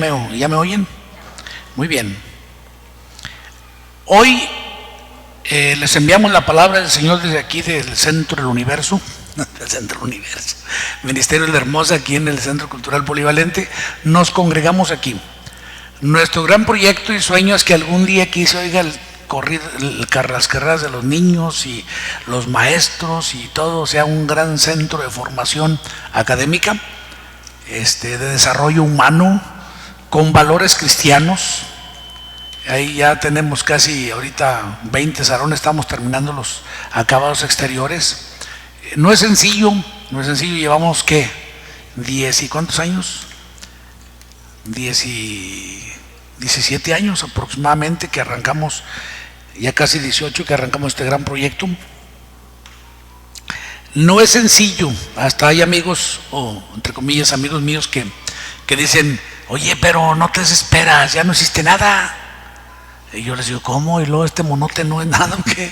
¿Ya me oyen? Muy bien. Hoy les enviamos la palabra del Señor desde aquí, del Centro del Universo, del Centro del Universo, Ministerio de la Hermosa, aquí en el Centro Cultural Polivalente. Nos congregamos aquí. Nuestro gran proyecto y sueño es que algún día aquí se oiga las carreras de los niños y los maestros y todo sea un gran centro de formación académica, de desarrollo humano, con valores cristianos. Ahí ya tenemos casi ahorita 20 salones, estamos terminando los acabados exteriores. No es sencillo, llevamos ¿qué? 10 y ¿cuántos años? 17 años aproximadamente que arrancamos, ya casi 18 que arrancamos este gran proyecto. No es sencillo, hasta hay amigos, o entre comillas amigos míos que dicen, oye, pero no te desesperas, ya no existe nada. Y yo les digo, ¿cómo? Y luego este monote no es nada, ¿o qué?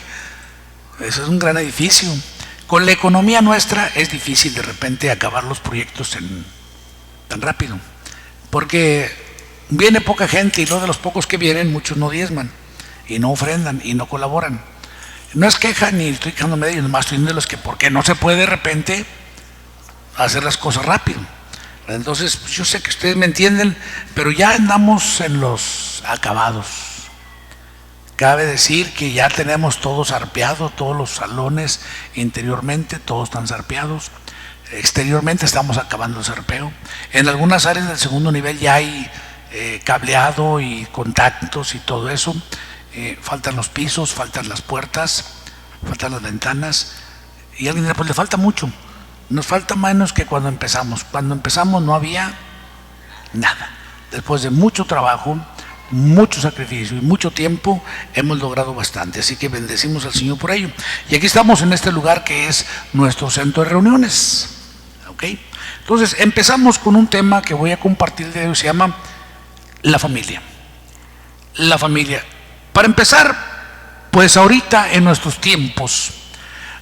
Eso es un gran edificio. Con la economía nuestra es difícil de repente acabar los proyectos tan rápido, porque viene poca gente y luego de los pocos que vienen, muchos no diezman y no ofrendan y no colaboran. No es queja ni estoy quejándome de ellos, nomás estoy diciendo que porque no se puede de repente hacer las cosas rápido. Entonces, yo sé que ustedes me entienden, pero ya andamos en los acabados. Cabe decir que ya tenemos todo zarpeado, todos los salones interiormente, todos están zarpeados. Exteriormente estamos acabando el zarpeo. En algunas áreas del segundo nivel ya hay cableado y contactos y todo eso. Faltan los pisos, faltan las puertas, faltan las ventanas. Y a alguien pues le falta mucho. Nos falta menos que cuando empezamos. Cuando empezamos no había nada. Después de mucho trabajo, mucho sacrificio y mucho tiempo, hemos logrado bastante. Así que bendecimos al Señor por ello. Y aquí estamos en este lugar que es nuestro centro de reuniones. ¿Ok? Entonces empezamos con un tema que voy a compartir de hoy, se llama la familia. La familia. Para empezar, pues ahorita en nuestros tiempos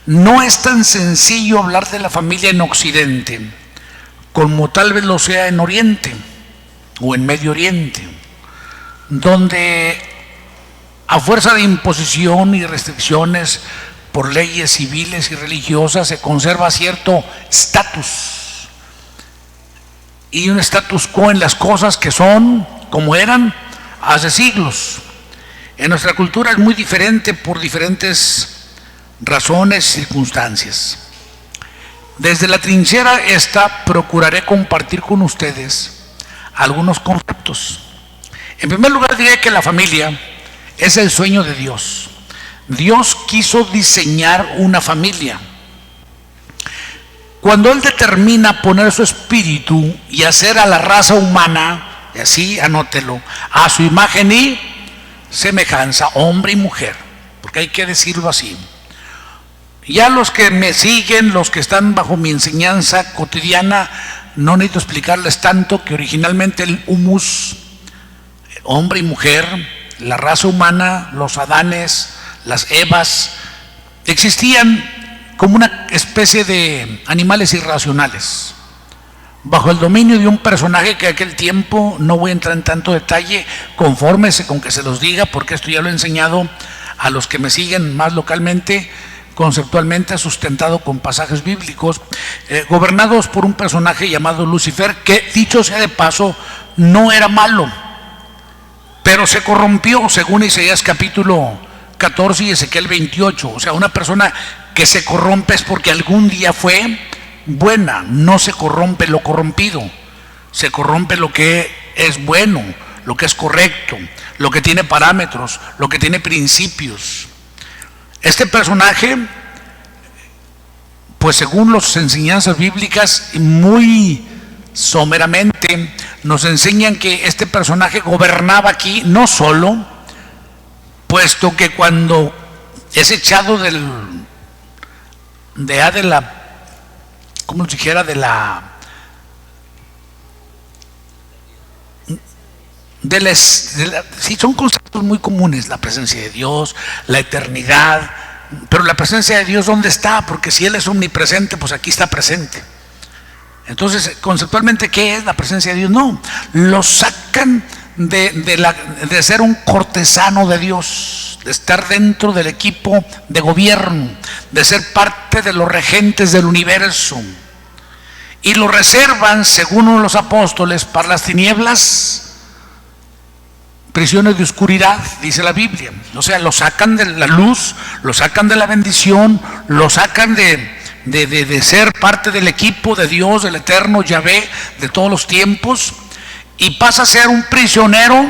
no es tan sencillo hablar de la familia en Occidente como tal vez lo sea en Oriente o en Medio Oriente, donde a fuerza de imposición y restricciones por leyes civiles y religiosas se conserva cierto estatus y un status quo en las cosas que son como eran hace siglos. En nuestra cultura es muy diferente por diferentes razones y circunstancias. Desde la trinchera esta procuraré compartir con ustedes algunos conceptos. En primer lugar diré que la familia es el sueño de Dios. Dios quiso diseñar una familia. Cuando Él determina poner su espíritu y hacer a la raza humana, y así anótelo, a su imagen y semejanza, hombre y mujer, porque hay que decirlo así. Ya los que me siguen, los que están bajo mi enseñanza cotidiana, no necesito explicarles tanto que originalmente el humus, hombre y mujer, la raza humana, los Adanes, las Evas, existían como una especie de animales irracionales, bajo el dominio de un personaje que en aquel tiempo, no voy a entrar en tanto detalle, confórmese con que se los diga, porque esto ya lo he enseñado a los que me siguen más localmente, conceptualmente sustentado con pasajes bíblicos, gobernados por un personaje llamado Lucifer, que dicho sea de paso, no era malo, pero se corrompió, según Isaías capítulo 14 y Ezequiel 28, o sea, una persona que se corrompe es porque algún día fue buena, no se corrompe lo corrompido, se corrompe lo que es bueno, lo que es correcto, lo que tiene parámetros, lo que tiene principios. Este personaje, pues según las enseñanzas bíblicas, muy someramente nos enseñan que este personaje gobernaba aquí no solo, puesto que cuando es echado de la como nos dijera, sí, son conceptos muy comunes, la presencia de Dios, la eternidad, pero la presencia de Dios, ¿dónde está? Porque si Él es omnipresente, pues aquí está presente. Entonces, conceptualmente, ¿qué es la presencia de Dios? No, lo saca sacan de ser un cortesano de Dios, de estar dentro del equipo de gobierno, de ser parte de los regentes del universo, y lo reservan, según uno de los apóstoles, para las tinieblas, prisiones de oscuridad, dice la Biblia. O sea, lo sacan de la luz, lo sacan de la bendición, lo sacan de ser parte del equipo de Dios, del eterno Yahvé de todos los tiempos, y pasa a ser un prisionero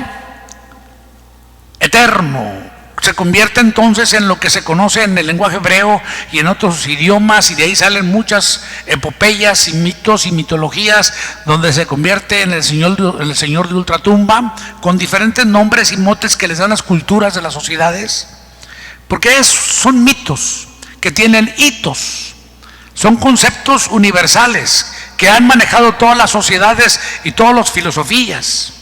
eterno. Se convierte entonces en lo que se conoce en el lenguaje hebreo y en otros idiomas, y de ahí salen muchas epopeyas y mitos y mitologías, donde se convierte en el señor de ultratumba, con diferentes nombres y motes que les dan las culturas de las sociedades, porque son mitos que tienen hitos, son conceptos universales que han manejado todas las sociedades y todas las filosofías.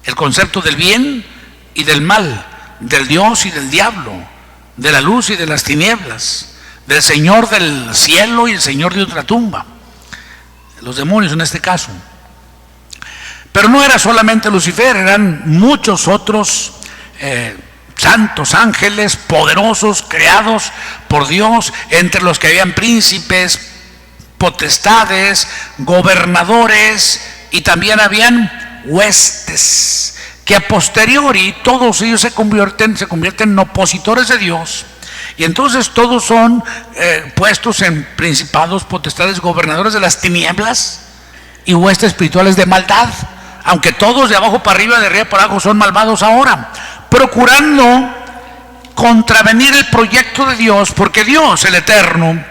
El concepto del bien y del mal, del Dios y del diablo, de la luz y de las tinieblas, del Señor del cielo y el Señor de ultratumba, los demonios en este caso. Pero no era solamente Lucifer, eran muchos otros santos ángeles poderosos creados por Dios, entre los que habían príncipes, potestades, gobernadores, y también habían huestes, que a posteriori todos ellos se convierten en opositores de Dios, y entonces todos son puestos en principados, potestades, gobernadores de las tinieblas y huestes espirituales de maldad, aunque todos de abajo para arriba, de arriba para abajo son malvados ahora, procurando contravenir el proyecto de Dios, porque Dios, el Eterno,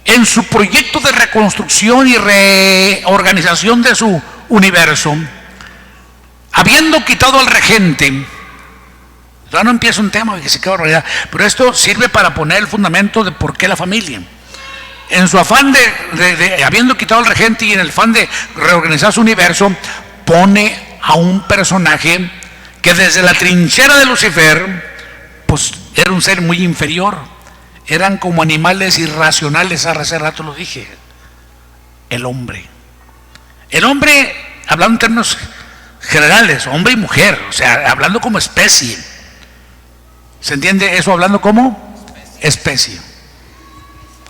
en su proyecto de reconstrucción y reorganización de su universo, habiendo quitado al regente, ya no empieza un tema que se queda realidad, pero esto sirve para poner el fundamento de por qué la familia. En su afán habiendo quitado al regente y en el afán de reorganizar su universo, pone a un personaje que desde la trinchera de Lucifer, pues era un ser muy inferior, eran como animales irracionales, hace rato lo dije, el hombre. El hombre, hablando en términos generales, hombre y mujer, o sea, hablando como especie. ¿Se entiende eso? Hablando como especie.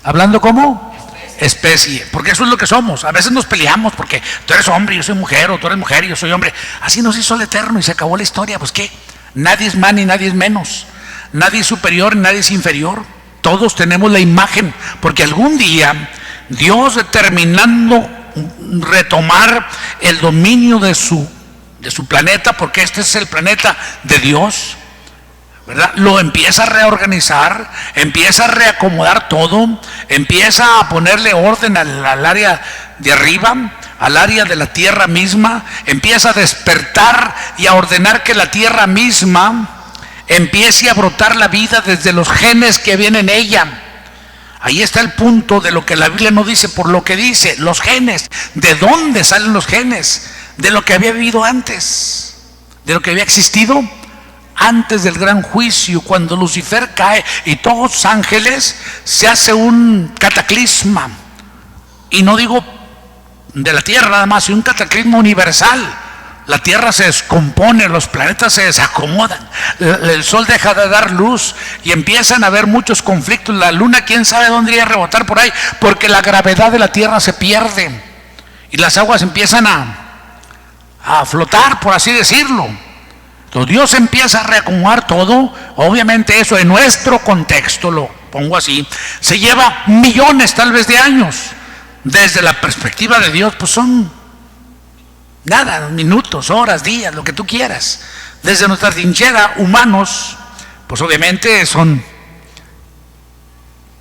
Hablando como especie, porque eso es lo que somos. A veces nos peleamos porque tú eres hombre y yo soy mujer, o tú eres mujer y yo soy hombre. Así nos hizo el Eterno y se acabó la historia. Pues qué, nadie es más ni nadie es menos, nadie es superior ni nadie es inferior. Todos tenemos la imagen, porque algún día Dios, determinando retomar el dominio de su planeta, porque este es el planeta de Dios, ¿verdad?, lo empieza a reorganizar, empieza a reacomodar todo, empieza a ponerle orden al área de arriba, al área de la tierra misma, empieza a despertar y a ordenar que la tierra misma empiece a brotar la vida desde los genes que vienen en ella. Ahí está el punto de lo que la Biblia no dice, por lo que dice, los genes. ¿De dónde salen los genes? De lo que había vivido antes, de lo que había existido antes del gran juicio, cuando Lucifer cae y todos los ángeles, se hace un cataclisma, y no digo de la tierra nada más, sino un cataclismo universal. La tierra se descompone, los planetas se desacomodan, el sol deja de dar luz y empiezan a haber muchos conflictos. La luna, quién sabe dónde iría a rebotar por ahí, porque la gravedad de la tierra se pierde y las aguas empiezan a flotar, por así decirlo. Entonces Dios empieza a reacomodar todo. Obviamente eso, en nuestro contexto, lo pongo así, se lleva millones tal vez de años. Desde la perspectiva de Dios, pues son nada, minutos, horas, días, lo que tú quieras. Desde nuestra trinchera, humanos, pues obviamente son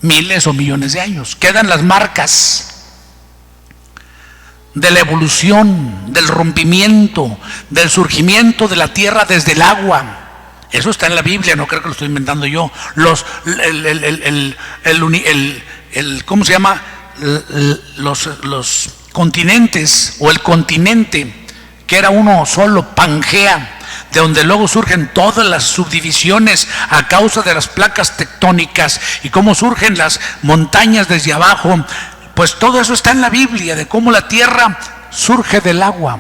miles o millones de años. Quedan las marcas de la evolución, del rompimiento, del surgimiento de la tierra desde el agua. Eso está en la Biblia, no creo que lo estoy inventando yo. ¿Cómo se llama? Los continentes, o el continente que era uno solo, Pangea, de donde luego surgen todas las subdivisiones a causa de las placas tectónicas y cómo surgen las montañas desde abajo. Pues todo eso está en la Biblia, de cómo la tierra surge del agua.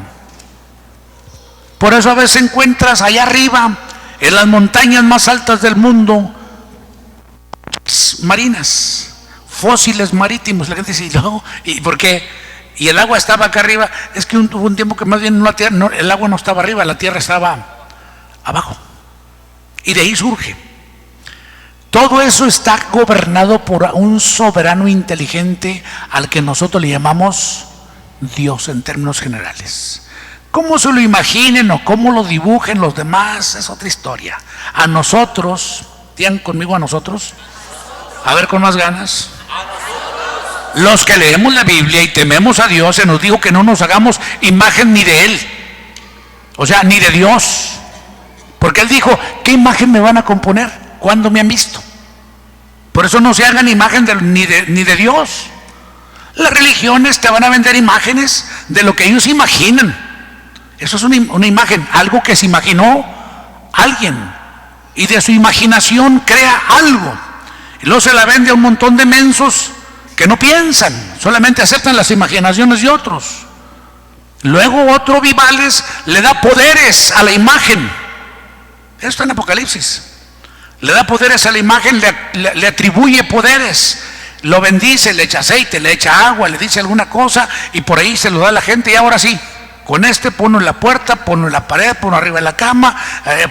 Por eso a veces encuentras allá arriba, en las montañas más altas del mundo, marinas, fósiles marítimos. La gente dice, ¿y luego? ¿Y por qué? Y el agua estaba acá arriba. Es que hubo un tiempo que más bien el agua no estaba arriba, la tierra estaba abajo. Y de ahí surge. Todo eso está gobernado por un soberano inteligente al que nosotros le llamamos Dios en términos generales. Cómo se lo imaginen o cómo lo dibujen los demás es otra historia. A nosotros, digan conmigo a nosotros, a ver con más ganas. Los que leemos la Biblia y tememos a Dios, se nos dijo que no nos hagamos imagen ni de Él, o sea, ni de Dios, porque Él dijo, ¿qué imagen me van a componer cuando me han visto? Por eso no se hagan imagen ni de Dios. Las religiones te van a vender imágenes de lo que ellos imaginan. Eso es una imagen, algo que se imaginó alguien, y de su imaginación crea algo, y luego se la vende a un montón de mensos que no piensan, solamente aceptan las imaginaciones de otros. Luego otro Vivales le da poderes a la imagen. Esto está en Apocalipsis. Le da poderes a la imagen, le atribuye poderes, lo bendice, le echa aceite, le echa agua, le dice alguna cosa y por ahí se lo da a la gente. Y ahora sí, con ponlo en la puerta, ponlo en la pared, ponlo arriba de la cama,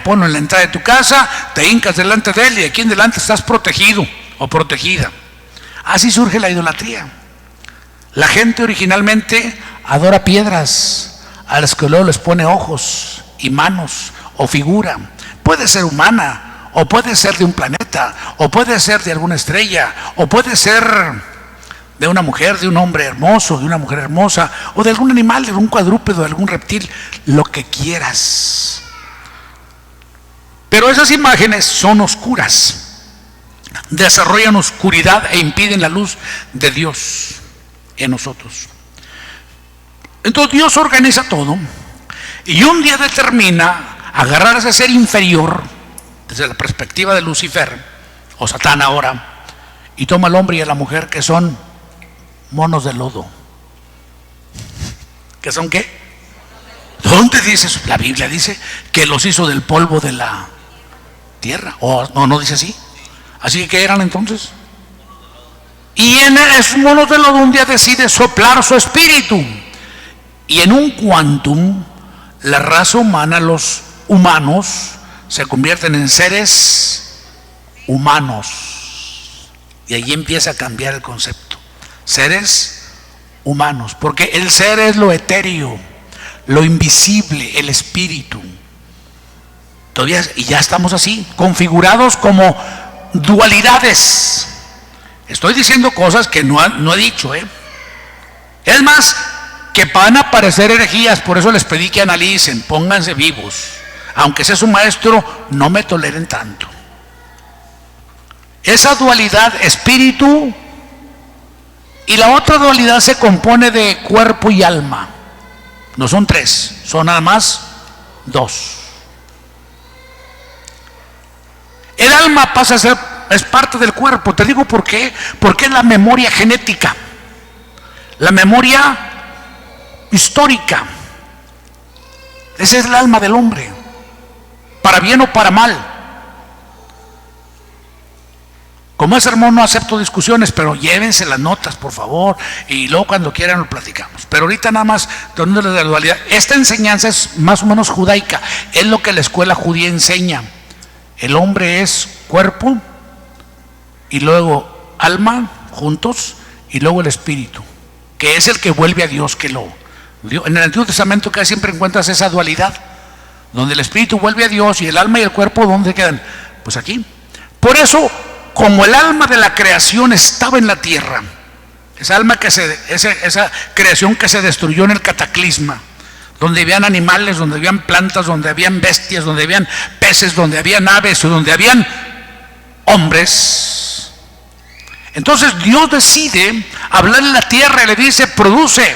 ponlo en la entrada de tu casa, te hincas delante de él y aquí en delante estás protegido o protegida. Así surge la idolatría. La gente originalmente adora piedras a las que luego les pone ojos y manos o figura. Puede ser humana, o puede ser de un planeta, o puede ser de alguna estrella, o puede ser de una mujer, de un hombre hermoso, de una mujer hermosa, o de algún animal, de un cuadrúpedo, de algún reptil, lo que quieras. Pero esas imágenes son oscuras, desarrollan oscuridad e impiden la luz de Dios en nosotros. Entonces Dios organiza todo y un día determina agarrar a ese ser inferior desde la perspectiva de Lucifer o Satán ahora, y toma al hombre y a la mujer, que son monos de lodo. ¿Qué son qué? ¿Dónde dice eso? La Biblia dice que los hizo del polvo de la tierra. ¿O no dice así? ¿Así que eran entonces? Y en esos monos de lodo un día decide soplar su espíritu, y en un quantum la raza humana, los humanos, se convierten en seres humanos. Y ahí empieza a cambiar el concepto. Seres humanos, porque el ser es lo etéreo, lo invisible, el espíritu. Todavía, y ya estamos así, configurados como dualidades. Estoy diciendo cosas que no he dicho, Es más, que van a aparecer herejías, por eso les pedí que analicen, pónganse vivos. Aunque sea su maestro, no me toleren tanto. Esa dualidad, espíritu, y la otra dualidad se compone de cuerpo y alma. No son tres, son nada más dos. El alma pasa a ser, es parte del cuerpo. Te digo por qué. Porque es la memoria genética, la memoria histórica. Ese es el alma del hombre, para bien o para mal. Como es sermón no acepto discusiones, pero llévense las notas, por favor, y luego cuando quieran lo platicamos. Pero ahorita nada más, dándole la dualidad. Esta enseñanza es más o menos judaica, es lo que la escuela judía enseña. El hombre es cuerpo, y luego alma, juntos, y luego el espíritu, que es el que vuelve a Dios, que lo dio. En el Antiguo Testamento casi siempre encuentras esa dualidad, donde el espíritu vuelve a Dios y el alma y el cuerpo, ¿dónde quedan? Pues aquí. Por eso, como el alma de la creación estaba en la tierra, esa creación que se destruyó en el cataclisma, donde habían animales, donde habían plantas, donde habían bestias, donde habían peces, donde habían aves, donde habían hombres. Entonces Dios decide hablarle a la tierra y le dice: produce.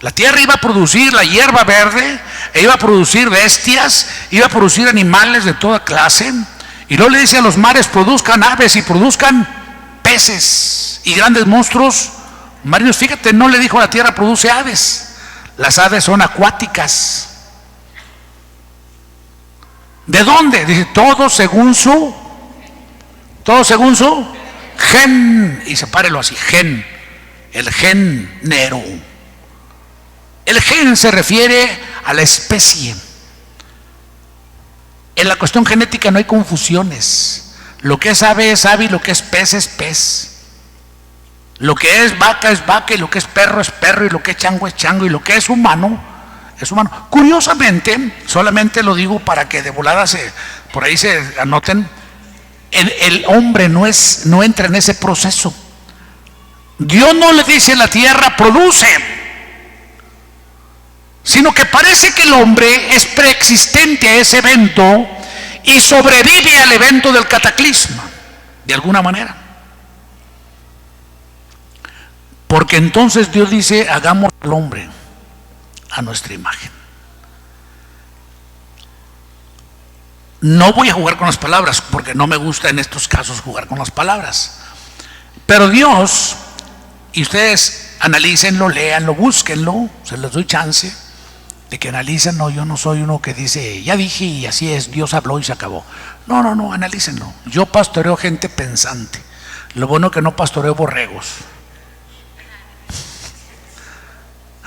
La tierra iba a producir la hierba verde, e iba a producir bestias, iba a producir animales de toda clase. Y luego le dice a los mares: produzcan aves y produzcan peces y grandes monstruos marinos. Fíjate, no le dijo a la tierra: produce aves. Las aves son acuáticas. ¿De dónde? Dice, todo según su gen. Y sepárelo así, gen. El género. El gen se refiere a la especie. En la cuestión genética no hay confusiones. Lo que es ave es ave y lo que es pez. Lo que es vaca y lo que es perro, y lo que es chango y lo que es humano es humano. Curiosamente, solamente lo digo para que de volada por ahí se anoten, el hombre no entra en ese proceso. Dios no le dice a la tierra produce, sino que parece que el hombre es preexistente a ese evento y sobrevive al evento del cataclisma, de alguna manera. Porque entonces Dios dice, hagamos al hombre a nuestra imagen. No voy a jugar con las palabras, porque no me gusta en estos casos jugar con las palabras. Pero Dios, y ustedes analícenlo, léanlo, búsquenlo, se les doy chance de que analicen. No, yo no soy uno que dice, ya dije y así es, Dios habló y se acabó. No, analícenlo. Yo pastoreo gente pensante. Lo bueno que no pastoreo borregos.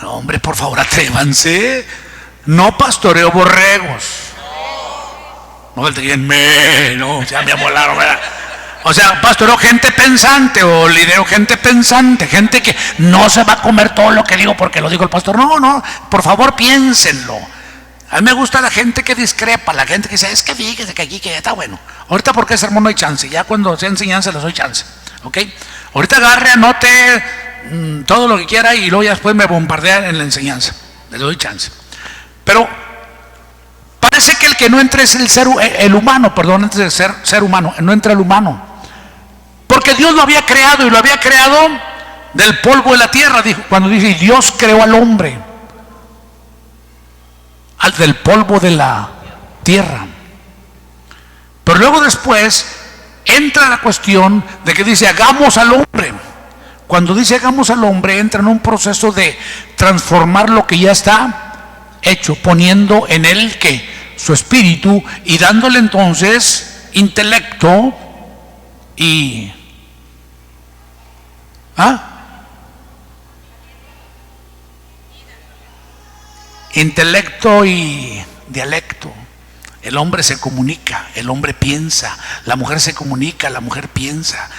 No, hombre, por favor, atrévanse. No pastoreo borregos. No, no, ya me amolaron, ¿verdad? O sea, pastoreo gente pensante o lidero gente pensante, gente que no se va a comer todo lo que digo porque lo dijo el pastor. No, por favor, piénsenlo. A mí me gusta la gente que discrepa, la gente que dice, es que fíjese que aquí que está bueno. Ahorita porque ese sermón no hay chance, ya cuando sea enseñanza les doy chance, ¿ok? Ahorita agarre, anote todo lo que quiera y luego ya después me bombardean en la enseñanza, les doy chance. Pero parece que el que no entra es el humano, perdón, antes de ser humano, no entra el humano. Porque Dios lo había creado y lo había creado del polvo de la tierra, dijo, cuando dice Dios creó al hombre del polvo de la tierra. Pero luego después entra la cuestión de que dice hagamos al hombre. Cuando dice hagamos al hombre, entra en un proceso de transformar lo que ya está hecho, poniendo en él que su espíritu y dándole entonces intelecto y intelecto y dialecto. El hombre se comunica, el hombre piensa, la mujer se comunica, la mujer piensa.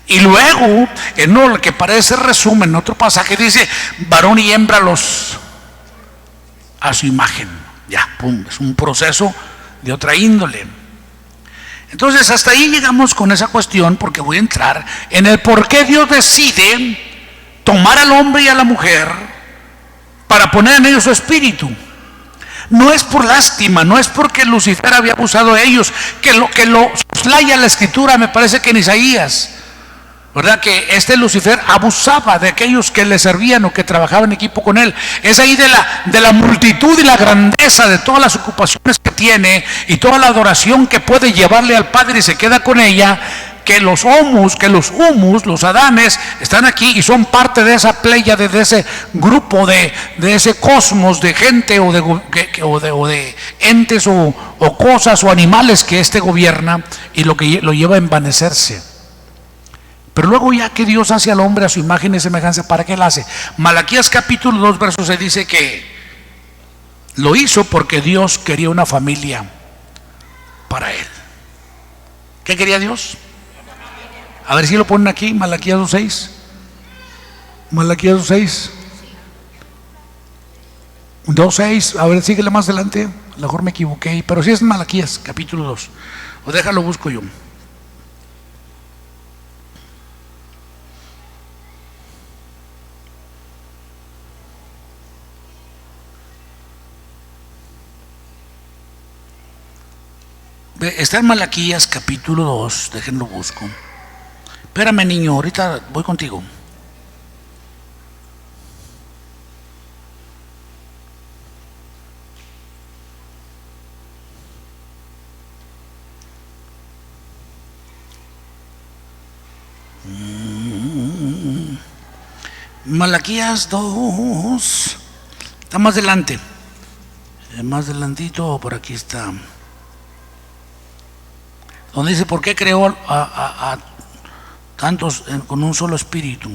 Y luego, en lo que parece resumen, en otro pasaje dice, varón y hembra los a su imagen. Ya, pum, es un proceso de otra índole. Entonces, hasta ahí llegamos con esa cuestión, porque voy a entrar en el por qué Dios decide tomar al hombre y a la mujer para poner en ellos su espíritu. No es por lástima, no es porque Lucifer había abusado de ellos, que lo soslaya la escritura, me parece que en Isaías, ¿verdad? Que Lucifer abusaba de aquellos que le servían o que trabajaban en equipo con él. Es ahí de la multitud y la grandeza de todas las ocupaciones que tiene y toda la adoración que puede llevarle al Padre y se queda con ella, que los humus, los adanes están aquí y son parte de esa pléyade, de ese grupo, de ese cosmos de gente o de entes o cosas o animales que gobierna y lo que lo lleva a envanecerse. Pero luego ya que Dios hace al hombre a su imagen y semejanza, ¿para qué lo hace? Malaquías capítulo 2 verso 6 dice que lo hizo porque Dios quería una familia para él. ¿Qué quería Dios? A ver si lo ponen aquí, Malaquías 2:6. Malaquías 2:6. 2:6, a ver, síguele más adelante. A lo mejor me equivoqué, pero sí es Malaquías capítulo 2. O déjalo, busco yo. Está en Malaquías capítulo 2, déjenlo busco. Espérame, niño, ahorita voy contigo. Malaquías 2. Está más adelante. Más adelantito, por aquí está. donde dice, ¿por qué creó a tantos con un solo espíritu?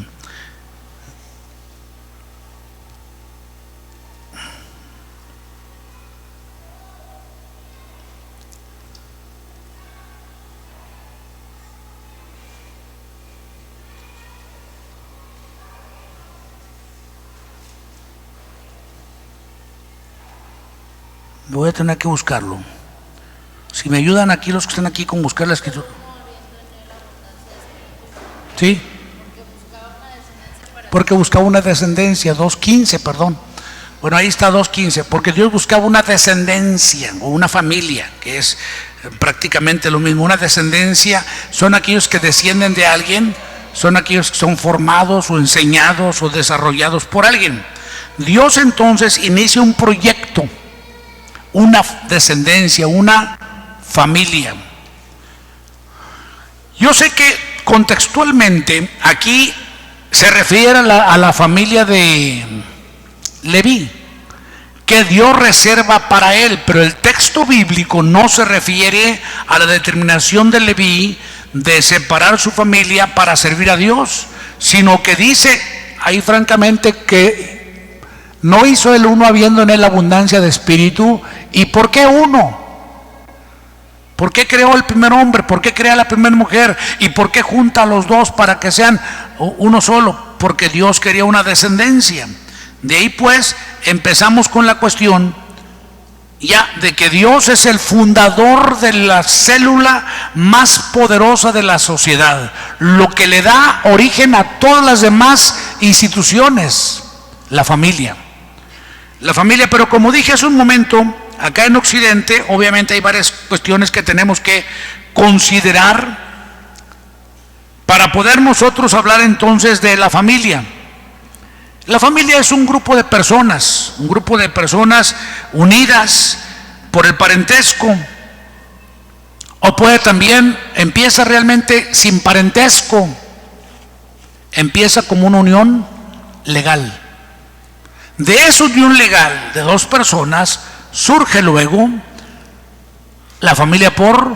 Voy a tener que buscarlo. Si me ayudan aquí los que están aquí con buscar la escritura. Sí. Porque buscaba una descendencia, 2:15, perdón. Bueno, ahí está 2:15, porque Dios buscaba una descendencia o una familia, que es prácticamente lo mismo. Una descendencia son aquellos que descienden de alguien, son aquellos que son formados o enseñados o desarrollados por alguien. Dios entonces inicia un proyecto, una descendencia, una familia. Yo sé que contextualmente aquí se refiere a la familia de Leví, que Dios reserva para él, pero el texto bíblico no se refiere a la determinación de Leví de separar su familia para servir a Dios, sino que dice ahí francamente que no hizo el uno habiendo en él abundancia de espíritu. ¿Y por qué uno? ¿Por qué creó el primer hombre? ¿Por qué crea la primera mujer? ¿Y por qué junta a los dos para que sean uno solo? Porque Dios quería una descendencia. De ahí pues empezamos con la cuestión ya de que Dios es el fundador de la célula más poderosa de la sociedad, lo que le da origen a todas las demás instituciones, la familia. La familia, pero como dije hace un momento, acá en Occidente obviamente hay varias cuestiones que tenemos que considerar para poder nosotros hablar entonces de la familia. La familia es un grupo de personas unidas por el parentesco, o puede también, empieza realmente sin parentesco, empieza como una unión legal. De esa unión legal de dos personas surge luego la familia por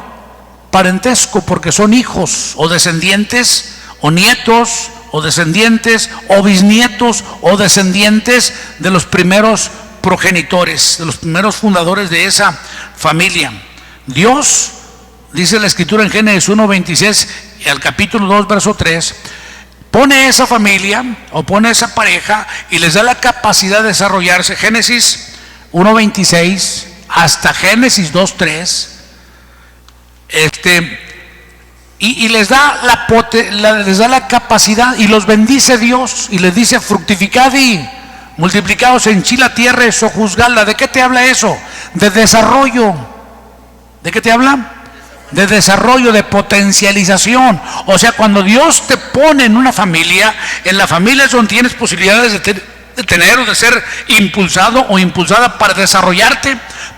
parentesco, porque son hijos o descendientes o nietos o descendientes o bisnietos o descendientes de los primeros progenitores, de los primeros fundadores de esa familia. Dios, dice la escritura en Génesis 1:26 al capítulo 2 verso 3, pone esa familia o pone esa pareja y les da la capacidad de desarrollarse. Génesis 1:26 hasta Génesis 2:3, y les da la capacidad y los bendice Dios y les dice: fructificad y multiplicaos, henchid la tierra y sojuzgadla. ¿De qué te habla eso? De desarrollo. ¿De qué te habla? De desarrollo, de potencialización. O sea, cuando Dios te pone en una familia, en la familia es donde tienes posibilidades de tener o de ser impulsado o impulsada para desarrollarte,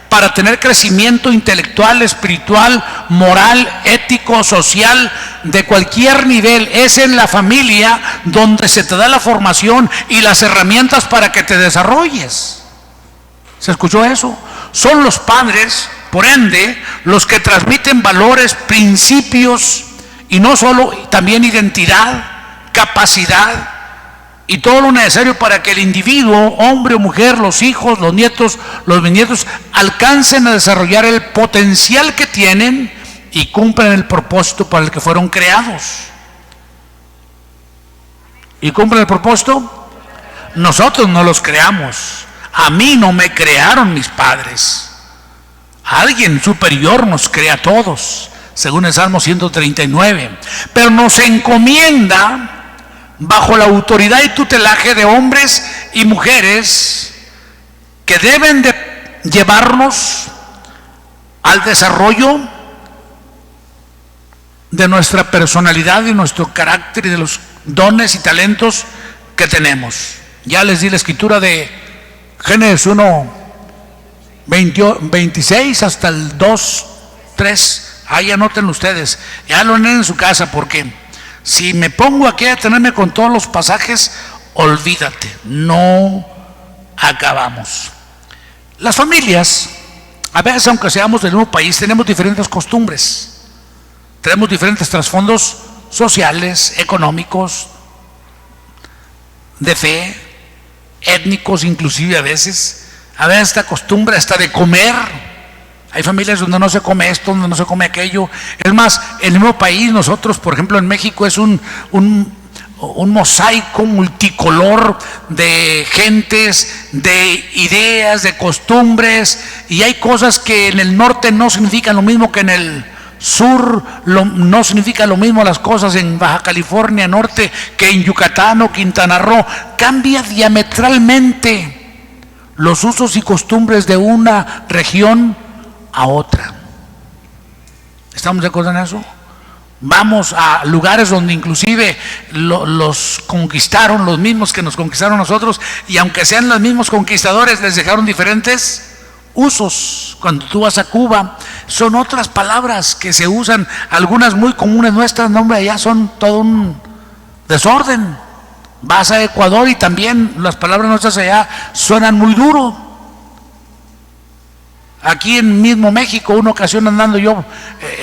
para tener crecimiento intelectual, espiritual, moral, ético, social, de cualquier nivel. Es en la familia donde se te da la formación y las herramientas para que te desarrolles. ¿Se escuchó eso? Son los padres, por ende, los que transmiten valores, principios, y no solo, también identidad, capacidad y todo lo necesario para que el individuo, hombre o mujer, los hijos, los nietos, los bisnietos, alcancen a desarrollar el potencial que tienen y cumplan el propósito para el que fueron creados. ¿Y cumplen el propósito? Nosotros no los creamos. A mí no me crearon mis padres. Alguien superior nos crea a todos, según el Salmo 139. Pero nos encomienda bajo la autoridad y tutelaje de hombres y mujeres que deben de llevarnos al desarrollo de nuestra personalidad y nuestro carácter y de los dones y talentos que tenemos. Ya les di la escritura de Génesis 1:26 hasta el 2:3. Ahí anótenlo ustedes, ya lo leen en su casa, porque si me pongo aquí a tenerme con todos los pasajes, olvídate, no acabamos. Las familias, a veces aunque seamos del mismo país, tenemos diferentes costumbres. Tenemos diferentes trasfondos sociales, económicos, de fe, étnicos inclusive a veces esta costumbre hasta de comer. Hay familias donde no se come esto, donde no se come aquello. Es más, en el mismo país, nosotros, por ejemplo, en México es un mosaico multicolor de gentes, de ideas, de costumbres, y hay cosas que en el norte no significan lo mismo que en el sur, no significa lo mismo las cosas en Baja California Norte que en Yucatán o Quintana Roo. Cambia diametralmente los usos y costumbres de una región a otra. ¿Estamos de acuerdo en eso? Vamos a lugares donde inclusive los conquistaron los mismos que nos conquistaron nosotros, y aunque sean los mismos conquistadores, les dejaron diferentes usos. Cuando tú vas a Cuba, son otras palabras que se usan, algunas muy comunes nuestras, no, hombre, allá son todo un desorden. Vas a Ecuador y también las palabras nuestras allá suenan muy duro. Aquí en mismo México, una ocasión andando yo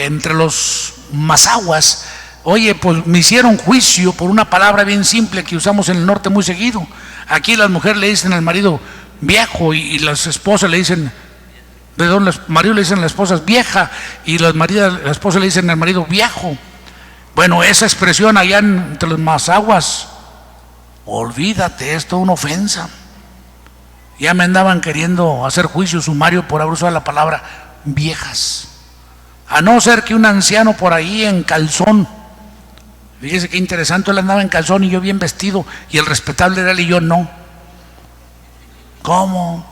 entre los mazahuas, oye, pues me hicieron juicio por una palabra bien simple que usamos en el norte muy seguido. Aquí las mujeres le dicen al marido viejo y las esposas le dicen, perdón, los maridos le dicen a las esposas vieja y las esposas le dicen al marido viejo. Bueno, esa expresión allá entre los mazahuas, olvídate, es toda una ofensa. Ya me andaban queriendo hacer juicio sumario por haber usado la palabra viejas. A no ser que un anciano por ahí en calzón, fíjese qué interesante, él andaba en calzón y yo bien vestido, y el respetable era él y yo no. ¿Cómo?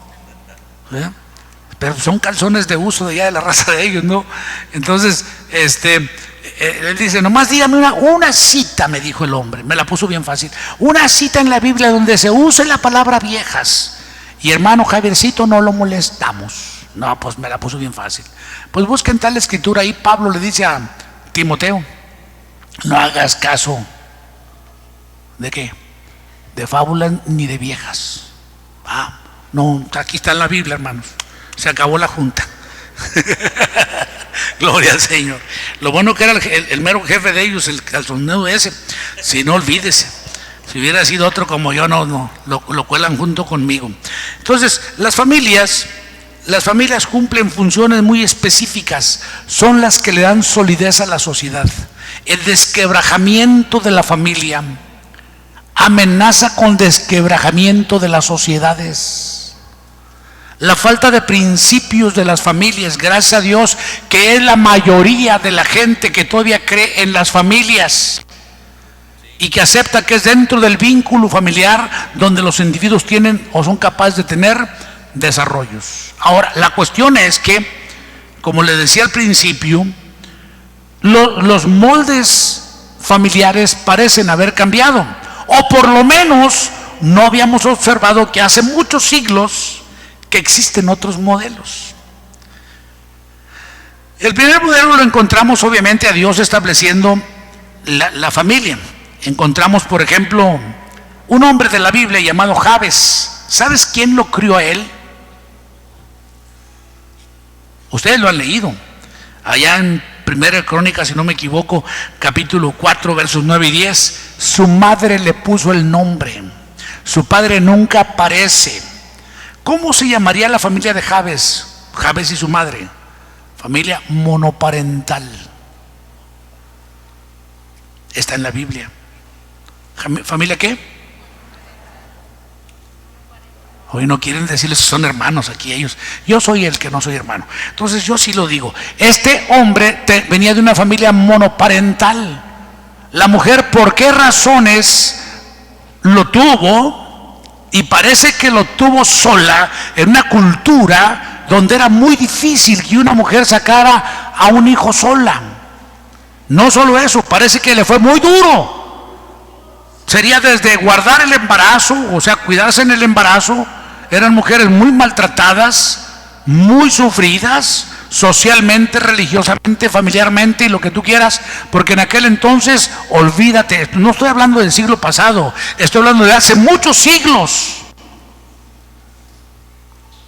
Pero son calzones de uso de allá de la raza de ellos, ¿no? Entonces, él dice, nomás dígame una cita, me dijo el hombre, me la puso bien fácil, una cita en la Biblia donde se use la palabra viejas. Y hermano Javiercito, no lo molestamos. No, pues me la puso bien fácil. Pues busquen tal escritura. Ahí Pablo le dice a Timoteo, no hagas caso ¿de qué? De fábulas ni de viejas. No, aquí está en la Biblia, hermanos. Se acabó la junta. Gloria al Señor. Lo bueno que era el mero jefe de ellos, el calzonero ese. Si no, olvídese. Si hubiera sido otro como yo, no, lo cuelan junto conmigo. Entonces, las familias cumplen funciones muy específicas, son las que le dan solidez a la sociedad. El desquebrajamiento de la familia amenaza con desquebrajamiento de las sociedades. La falta de principios de las familias, gracias a Dios, que es la mayoría de la gente que todavía cree en las familias y que acepta que es dentro del vínculo familiar donde los individuos tienen o son capaces de tener desarrollos. Ahora, la cuestión es que, como les decía al principio, los moldes familiares parecen haber cambiado, o por lo menos no habíamos observado que hace muchos siglos que existen otros modelos. El primer modelo lo encontramos obviamente a Dios estableciendo la familia. Encontramos, por ejemplo, un hombre de la Biblia llamado Jabes. ¿Sabes quién lo crió a él? Ustedes lo han leído. Allá en Primera Crónica, si no me equivoco, capítulo 4, versos 9 y 10. Su madre le puso el nombre. Su padre nunca aparece. ¿Cómo se llamaría la familia de Jabes? Jabes y su madre. Familia monoparental. Está en la Biblia. ¿Familia qué? Hoy no quieren decirles que son hermanos aquí ellos. Yo soy el que no soy hermano. Entonces yo sí lo digo. Este hombre venía de una familia monoparental. La mujer, ¿por qué razones lo tuvo? Y parece que lo tuvo sola en una cultura donde era muy difícil que una mujer sacara a un hijo sola. No solo eso, parece que le fue muy duro. Sería desde guardar el embarazo, o sea, cuidarse en el embarazo. Eran mujeres muy maltratadas, muy sufridas, socialmente, religiosamente, familiarmente y lo que tú quieras, porque en aquel entonces, olvídate, no estoy hablando del siglo pasado, estoy hablando de hace muchos siglos.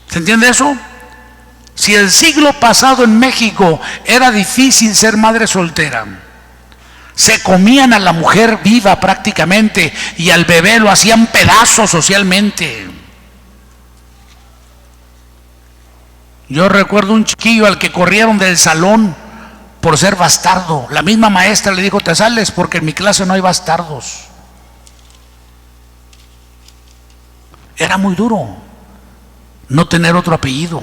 ¿Se entiende eso? Si el siglo pasado en México era difícil ser madre soltera, se comían a la mujer viva prácticamente y al bebé lo hacían pedazos socialmente. Yo recuerdo un chiquillo al que corrieron del salón por ser bastardo. La misma maestra le dijo: te sales porque en mi clase no hay bastardos. Era muy duro no tener otro apellido.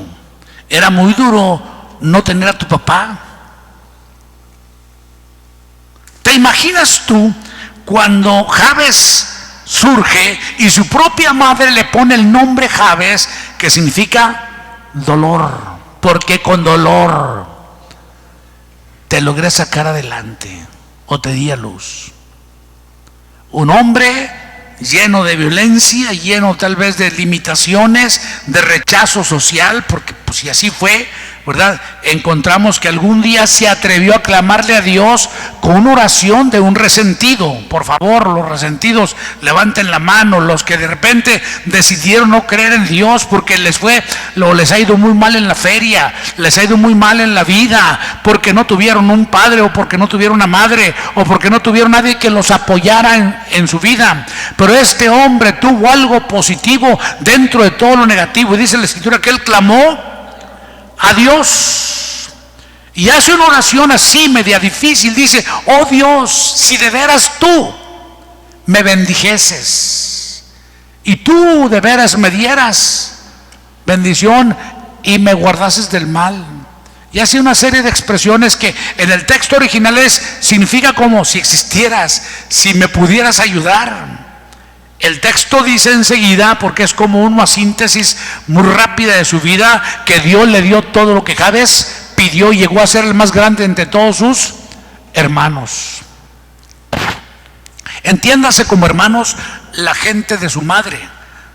Era muy duro no tener a tu papá. ¿Te imaginas tú cuando Jabes surge y su propia madre le pone el nombre Jabes, que significa dolor? Porque con dolor te logré sacar adelante o te di a luz. Un hombre lleno de violencia, lleno tal vez de limitaciones, de rechazo social, porque pues si así fue, ¿verdad? Encontramos que algún día se atrevió a clamarle a Dios con una oración de un resentido. Por favor, los resentidos levanten la mano, los que de repente decidieron no creer en Dios porque les ha ido muy mal en la feria, les ha ido muy mal en la vida, porque no tuvieron un padre, o porque no tuvieron una madre, o porque no tuvieron nadie que los apoyara en su vida. Pero este hombre tuvo algo positivo dentro de todo lo negativo, y dice la Escritura que él clamó a Dios y hace una oración así media difícil. Dice: oh Dios, si de veras tú me bendijeses y tú de veras me dieras bendición y me guardases del mal. Y hace una serie de expresiones que en el texto original significa como si existieras, si me pudieras ayudar. El texto dice enseguida, porque es como una síntesis muy rápida de su vida, que Dios le dio todo lo que Jabes pidió y llegó a ser el más grande entre todos sus hermanos. Entiéndase como hermanos la gente de su madre,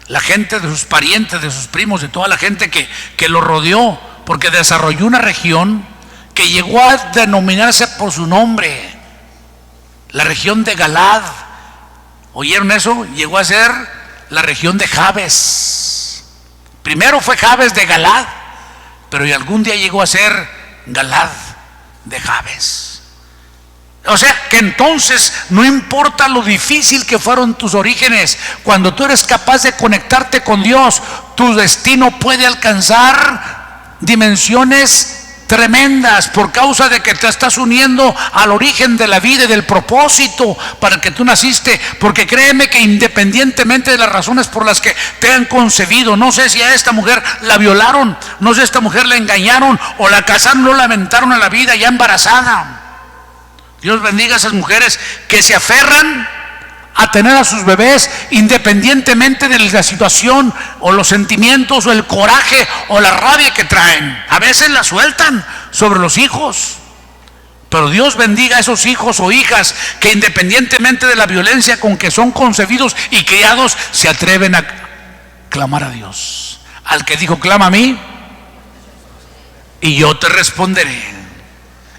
la gente de sus parientes, de sus primos, de toda la gente que lo rodeó, porque desarrolló una región que llegó a denominarse por su nombre, la región de Galad. ¿Oyeron eso? Llegó a ser la región de Jabes. Primero fue Jabes de Galad, pero algún día llegó a ser Galad de Jabes. O sea que entonces no importa lo difícil que fueron tus orígenes, cuando tú eres capaz de conectarte con Dios, tu destino puede alcanzar dimensiones tremendas, por causa de que te estás uniendo al origen de la vida y del propósito para el que tú naciste. Porque créeme que independientemente de las razones por las que te han concebido, no sé si a esta mujer la violaron, no sé si a esta mujer la engañaron o la casaron, no la aventaron a la vida ya embarazada. Dios bendiga a esas mujeres que se aferran a tener a sus bebés independientemente de la situación o los sentimientos o el coraje o la rabia que traen. A veces la sueltan sobre los hijos, pero Dios bendiga a esos hijos o hijas que independientemente de la violencia con que son concebidos y criados, se atreven a clamar a Dios, al que dijo: clama a mí y yo te responderé.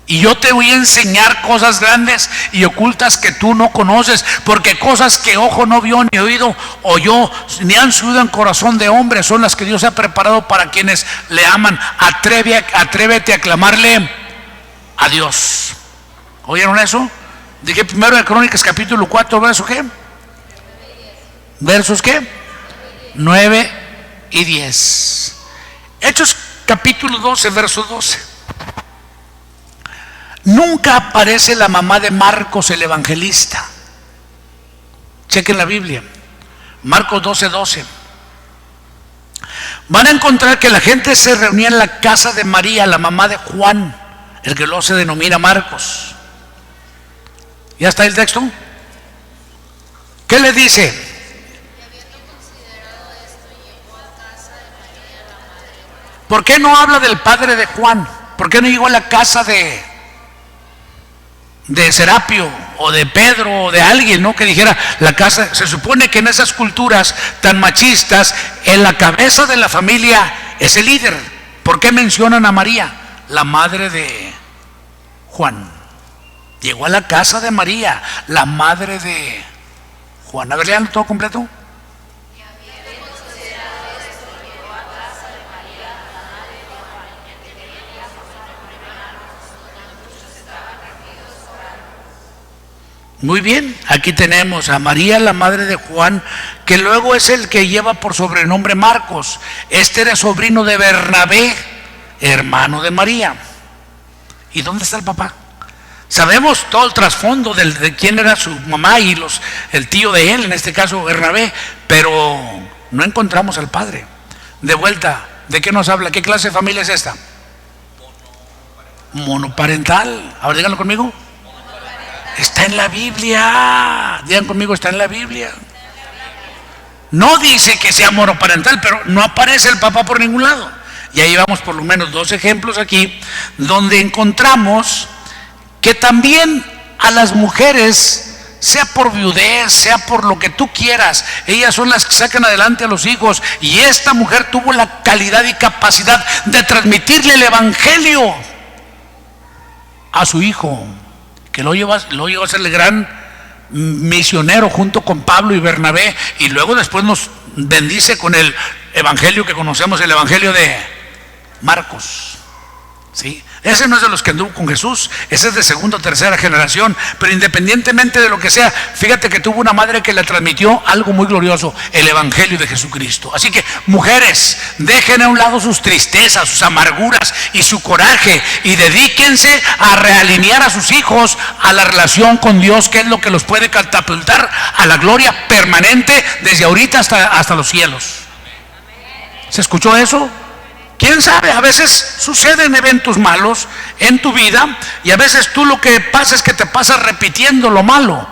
Y yo te voy a enseñar cosas grandes y ocultas que tú no conoces, porque cosas que ojo no vio, ni oído oyó, ni han subido en corazón de hombre, son las que Dios ha preparado para quienes le aman. Atrévete a clamarle a Dios. ¿Oyeron eso? Dije primero de Crónicas capítulo 4, ¿verso qué? ¿Versos qué? 9 y 10. Hechos capítulo 12, verso 12. Nunca aparece la mamá de Marcos el evangelista. Chequen la Biblia, Marcos 12:12. Van a encontrar que la gente se reunía en la casa de María, la mamá de Juan, el que luego se denomina Marcos. ¿Ya está el texto? ¿Qué le dice? ¿Por qué no habla del padre de Juan? ¿Por qué no llegó a la casa de Serapio o de Pedro o de alguien, ¿no? Que dijera la casa. Se supone que en esas culturas tan machistas, en la cabeza de la familia es el líder. ¿Por qué mencionan a María, la madre de Juan? Llegó a la casa de María, la madre de Juan. A ver, lean todo completo. Muy bien, aquí tenemos a María, la madre de Juan, que luego es el que lleva por sobrenombre Marcos. Este era sobrino de Bernabé, hermano de María. ¿Y dónde está el papá? Sabemos todo el trasfondo de quién era su mamá y el tío de él, en este caso Bernabé, pero no encontramos al padre. De vuelta, ¿de qué nos habla? ¿Qué clase de familia es esta? Monoparental. Ahora díganlo conmigo. Está en la Biblia. Digan conmigo, está en la Biblia. No dice que sea monoparental, pero no aparece el papá por ningún lado. Y ahí vamos por lo menos 2 ejemplos aquí, donde encontramos que también a las mujeres, sea por viudez, sea por lo que tú quieras, ellas son las que sacan adelante a los hijos. Y esta mujer tuvo la calidad y capacidad de transmitirle el evangelio a su hijo, que lo llevó a ser el gran misionero junto con Pablo y Bernabé, y luego después nos bendice con el evangelio que conocemos, el evangelio de Marcos. ¿Sí? Ese no es de los que anduvo con Jesús, ese es de segunda o tercera generación, pero independientemente de lo que sea, fíjate que tuvo una madre que le transmitió algo muy glorioso, el evangelio de Jesucristo. Así que mujeres, dejen a un lado sus tristezas, sus amarguras y su coraje, y dedíquense a realinear a sus hijos a la relación con Dios, que es lo que los puede catapultar a la gloria permanente desde ahorita hasta los cielos. ¿Se escuchó eso? ¿Quién sabe? A veces suceden eventos malos en tu vida, y a veces tú lo que pasa es que te pasas repitiendo lo malo,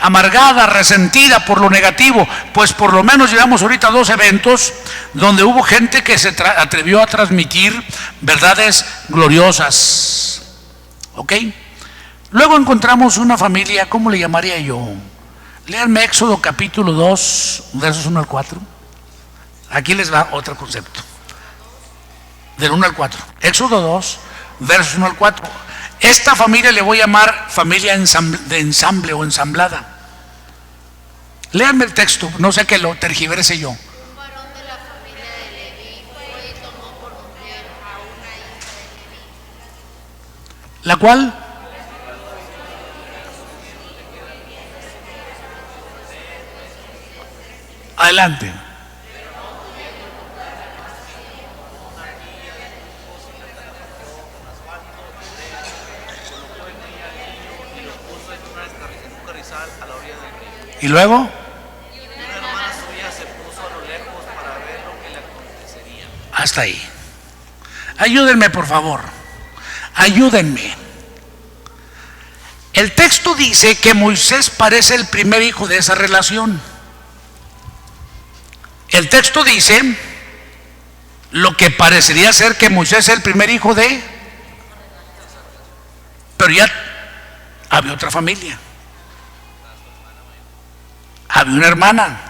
amargada, resentida por lo negativo. Pues por lo menos llevamos ahorita 2 eventos donde hubo gente que se atrevió a transmitir verdades gloriosas. ¿Ok? Luego encontramos una familia, ¿cómo le llamaría yo? Léanme Éxodo capítulo 2, versos 1 al 4. Aquí les va otro concepto. Del 1 al 4. Éxodo 2, versos 1 al 4. Esta familia le voy a llamar familia de ensamble o ensamblada. Léanme el texto, no sé que lo tergiverse yo. Un varón de la familia de Leví fue y tomó por mujer a una hija de Leví. ¿La cual? Adelante. ¿Y luego? Una hermana suya se puso a lo lejos para ver lo que le acontecería. Hasta ahí. Ayúdenme, por favor. Ayúdenme. El texto dice que Moisés parece el primer hijo de esa relación. El texto dice lo que parecería ser que Moisés es el primer hijo de... Pero ya había otra familia. Había una hermana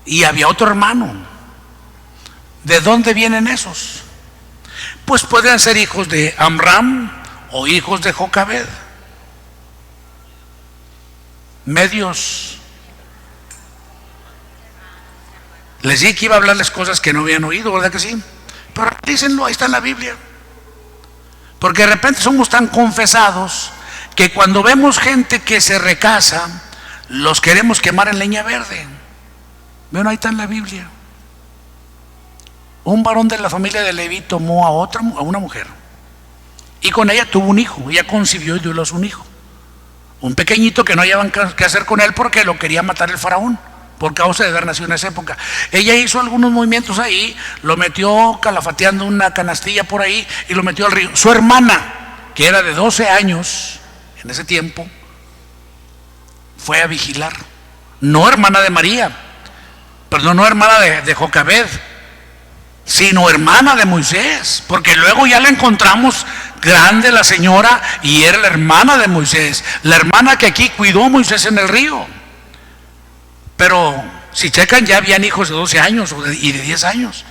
y había otro hermano. ¿De dónde vienen esos? Pues podrían ser hijos de Amram o hijos de Jocabed. Medios. Les dije que iba a hablarles cosas que no habían oído, ¿verdad que sí? Pero dícenlo, ahí está en la Biblia. Porque de repente somos tan confesados que cuando vemos gente que se recasa, los queremos quemar en leña verde. Bueno, ahí está en la Biblia. Un varón de la familia de Leví tomó a una mujer, y con ella tuvo un hijo. Ella concibió y dio a luz un hijo, un pequeñito que no hallaban qué hacer con él porque lo quería matar el faraón por causa de haber nacido en esa época. Ella hizo algunos movimientos ahí, lo metió calafateando una canastilla por ahí y lo metió al río. Su hermana, que era de 12 años en ese tiempo, fue a vigilar. No hermana de María, perdón, no hermana de Jocabed, sino hermana de Moisés, porque luego ya la encontramos grande la señora y era la hermana de Moisés, la hermana que aquí cuidó a Moisés en el río. Pero si checan, ya habían hijos de 12 años y de 10 años.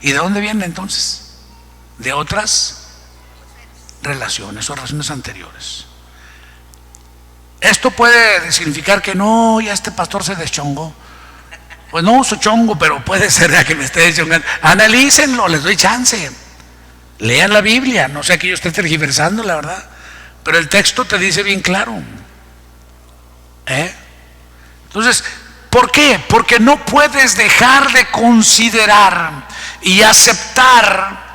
¿Y de dónde vienen entonces? De otras relaciones o relaciones anteriores. Esto puede significar que no, ya este pastor se deschongó. Pues no uso chongo, pero puede ser ya que me esté deschongando. Analícenlo, les doy chance. Lean la Biblia, no sé que yo esté tergiversando, la verdad. Pero el texto te dice bien claro. Entonces, ¿por qué? Porque no puedes dejar de considerar y aceptar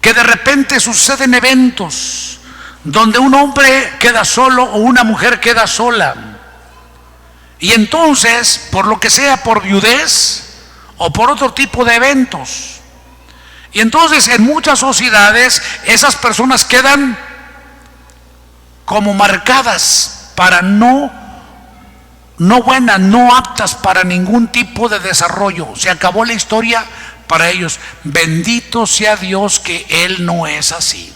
que de repente suceden eventos donde un hombre queda solo o una mujer queda sola. Y entonces, por lo que sea, por viudez o por otro tipo de eventos. Y entonces en muchas sociedades esas personas quedan como marcadas para no buenas, no aptas para ningún tipo de desarrollo. Se acabó la historia para ellos. Bendito sea Dios que Él no es así.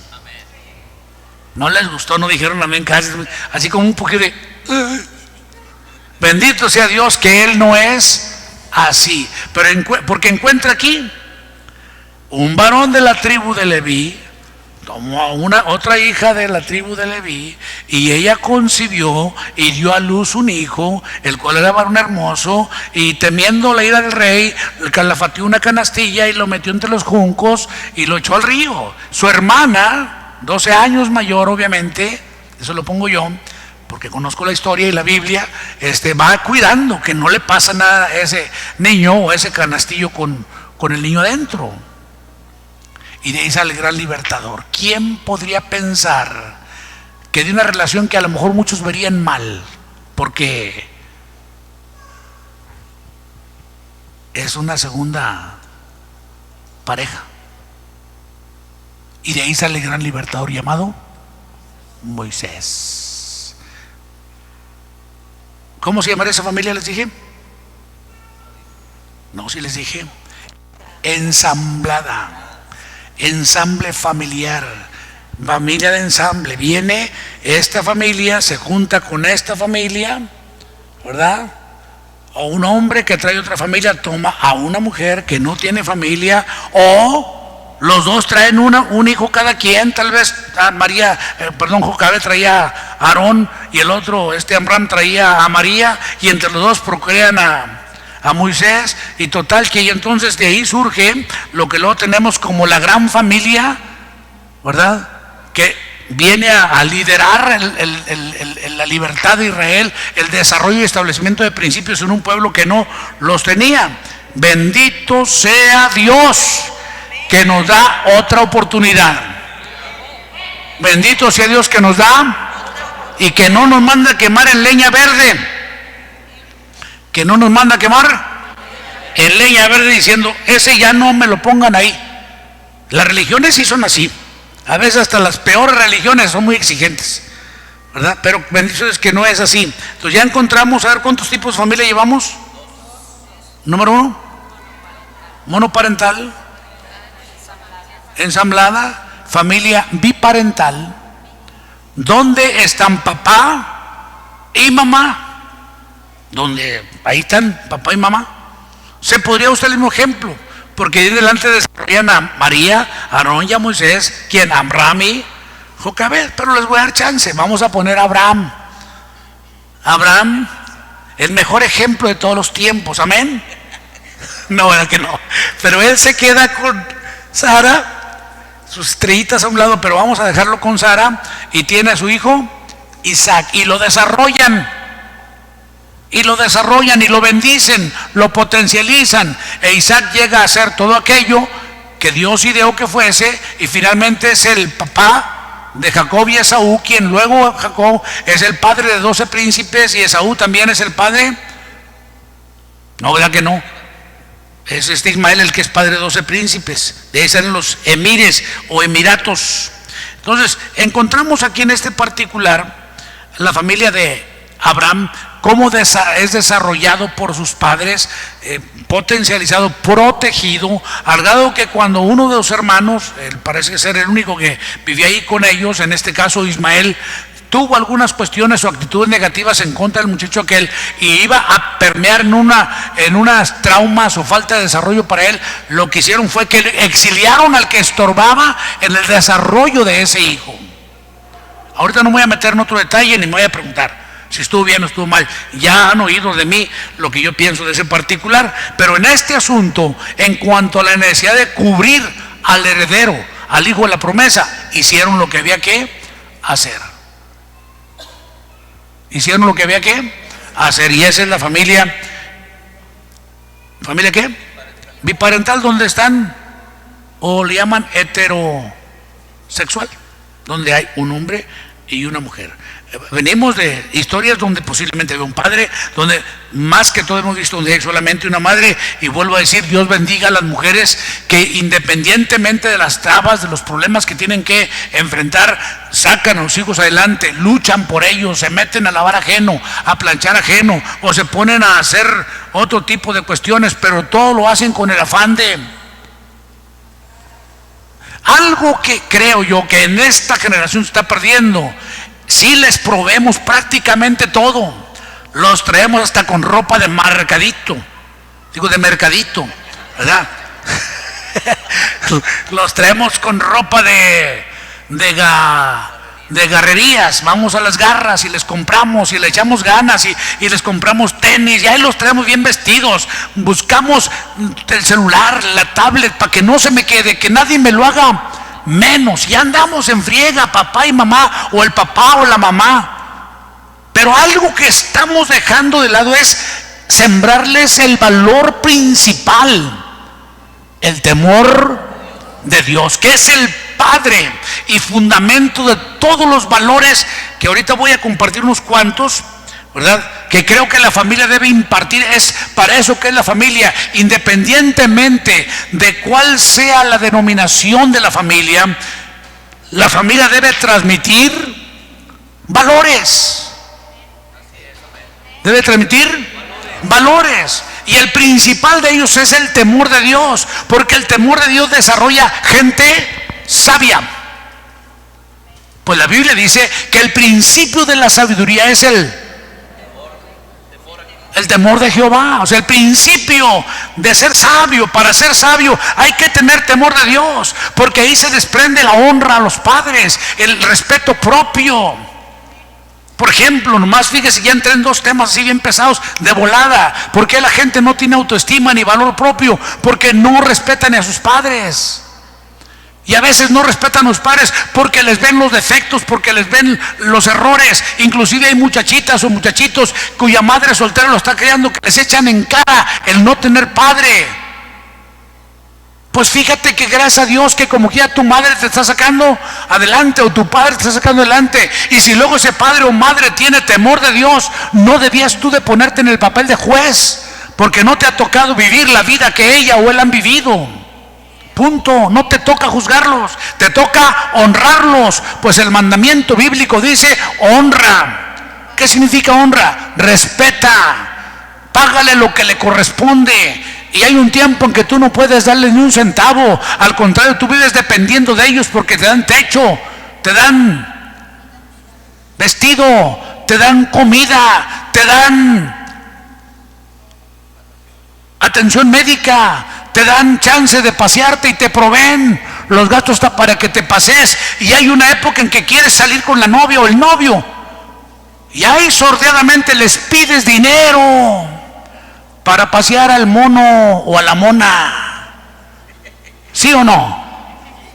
No les gustó, no dijeron amén, casi, así como un poquito de bendito sea Dios que Él no es así. Pero porque encuentra aquí un varón de la tribu de Leví, tomó a otra hija de la tribu de Leví, y ella concibió y dio a luz un hijo, el cual era varón hermoso, y temiendo la ira del rey, le calafateó una canastilla y lo metió entre los juncos y lo echó al río. Su hermana, 12 años mayor obviamente, eso lo pongo yo porque conozco la historia y la Biblia, va cuidando que no le pasa nada a ese niño o ese canastillo con el niño adentro. Y de ahí sale el gran libertador. ¿Quién podría pensar que de una relación que a lo mejor muchos verían mal, porque es una segunda pareja, y de ahí sale el gran libertador llamado Moisés? ¿Cómo se llamaría esa familia? Les dije. No, sí les dije. Ensamblada. Ensamble familiar, familia de ensamble. Viene esta familia, se junta con esta familia, ¿verdad? O un hombre que trae otra familia toma a una mujer que no tiene familia, o los dos traen un hijo cada quien. Tal vez Jocabed traía a Aarón y el otro, Amram, traía a María, y entre los dos procrean a Moisés, y total que entonces de ahí surge lo que luego tenemos como la gran familia, ¿verdad? Que viene a liderar la libertad de Israel, el desarrollo y establecimiento de principios en un pueblo que no los tenía. Bendito sea Dios que nos da otra oportunidad. Bendito sea Dios que nos da y que no nos manda a quemar en leña verde. Que no nos manda a quemar en leña verde diciendo, ese ya no me lo pongan ahí. Las religiones sí son así. A veces hasta las peores religiones son muy exigentes, ¿verdad? Pero bendito es que no es así. Entonces ya encontramos, a ver cuántos tipos de familia llevamos. Número 1, monoparental, ensamblada, familia biparental, donde están papá y mamá, donde ahí están papá y mamá. Se podría usar el mismo ejemplo, porque ahí delante desarrollan a María, a Aarón y a Moisés, quien Amram y Jocabed. Pero les voy a dar chance, vamos a poner a Abraham. Abraham, el mejor ejemplo de todos los tiempos, amén. No, ¿verdad que no? Pero él se queda con Sara, sus estrellitas a un lado, pero vamos a dejarlo con Sara, y tiene a su hijo Isaac, y lo desarrollan. Y lo bendicen, lo potencializan, e Isaac llega a ser todo aquello que Dios ideó que fuese, y finalmente es el papá de Jacob y Esaú, quien luego Jacob es el padre de 12 príncipes, y Esaú también es el padre. No, ¿verdad que no? Es Ismael el que es padre de 12 príncipes. De ahí salen los emires o emiratos. Entonces encontramos aquí en este particular la familia de Abraham, cómo es desarrollado por sus padres, potencializado, protegido, al grado que cuando uno de los hermanos, parece ser el único que vivía ahí con ellos, en este caso Ismael, tuvo algunas cuestiones o actitudes negativas en contra del muchacho aquel, y iba a permear en unas traumas o falta de desarrollo para él, lo que hicieron fue que exiliaron al que estorbaba en el desarrollo de ese hijo. Ahorita no me voy a meter en otro detalle, ni me voy a preguntar si estuvo bien o estuvo mal. Ya han oído de mí lo que yo pienso de ese particular. Pero en este asunto, en cuanto a la necesidad de cubrir al heredero, al hijo de la promesa, hicieron lo que había que hacer. hicieron lo que había que hacer, y esa es la familia. ¿Familia qué? Biparental, donde están, o le llaman heterosexual, donde hay un hombre y una mujer. Venimos de historias donde posiblemente había un padre, donde más que todo hemos visto donde hay solamente una madre, y vuelvo a decir, Dios bendiga a las mujeres que independientemente de las trabas, de los problemas que tienen que enfrentar, sacan a los hijos adelante, luchan por ellos, se meten a lavar ajeno, a planchar ajeno, o se ponen a hacer otro tipo de cuestiones, pero todo lo hacen con el afán de algo que creo yo que en esta generación se está perdiendo. Si les proveemos prácticamente todo, los traemos hasta con ropa de mercadito, digo de mercadito, ¿verdad? Los traemos con ropa de garrerías, vamos a las garras y les compramos y le echamos ganas y les compramos tenis, y ahí los traemos bien vestidos, buscamos el celular, la tablet, para que no se me quede, que nadie me lo haga menos. Ya andamos en friega, papá y mamá, o el papá o la mamá, pero algo que estamos dejando de lado es sembrarles el valor principal, el temor de Dios, que es el padre y fundamento de todos los valores, que ahorita voy a compartir unos cuantos, ¿verdad?, que creo que la familia debe impartir. Es para eso que es la familia, independientemente de cuál sea la denominación de la familia debe transmitir valores, debe transmitir valores, y el principal de ellos es el temor de Dios, porque el temor de Dios desarrolla gente sabia. Pues la Biblia dice que el principio de la sabiduría es el temor de Jehová. O sea, el principio de ser sabio. Para ser sabio hay que tener temor de Dios, porque ahí se desprende la honra a los padres, el respeto propio. Por ejemplo, nomás fíjese, ya entré en dos temas así bien pesados de volada. ¿Por qué la gente no tiene autoestima ni valor propio? Porque no respetan a sus padres. Y a veces no respetan a los padres porque les ven los defectos, porque les ven los errores. Inclusive hay muchachitas o muchachitos cuya madre soltera lo está criando, que les echan en cara el no tener padre. Pues fíjate que gracias a Dios que como quiera tu madre te está sacando adelante, o tu padre te está sacando adelante. Y si luego ese padre o madre tiene temor de Dios, no debías tú de ponerte en el papel de juez, porque no te ha tocado vivir la vida que ella o él han vivido. Punto. No te toca juzgarlos, te toca honrarlos, pues el mandamiento bíblico dice honra. ¿Qué significa honra? Respeta, págale lo que le corresponde. Y hay un tiempo en que tú no puedes darle ni un centavo, al contrario, tú vives dependiendo de ellos, porque te dan techo, te dan vestido, te dan comida, te dan atención médica, te dan chance de pasearte y te proveen los gastos para que te pasees. Y hay una época en que quieres salir con la novia o el novio, y ahí sordeadamente les pides dinero para pasear al mono o a la mona. ¿Sí o no?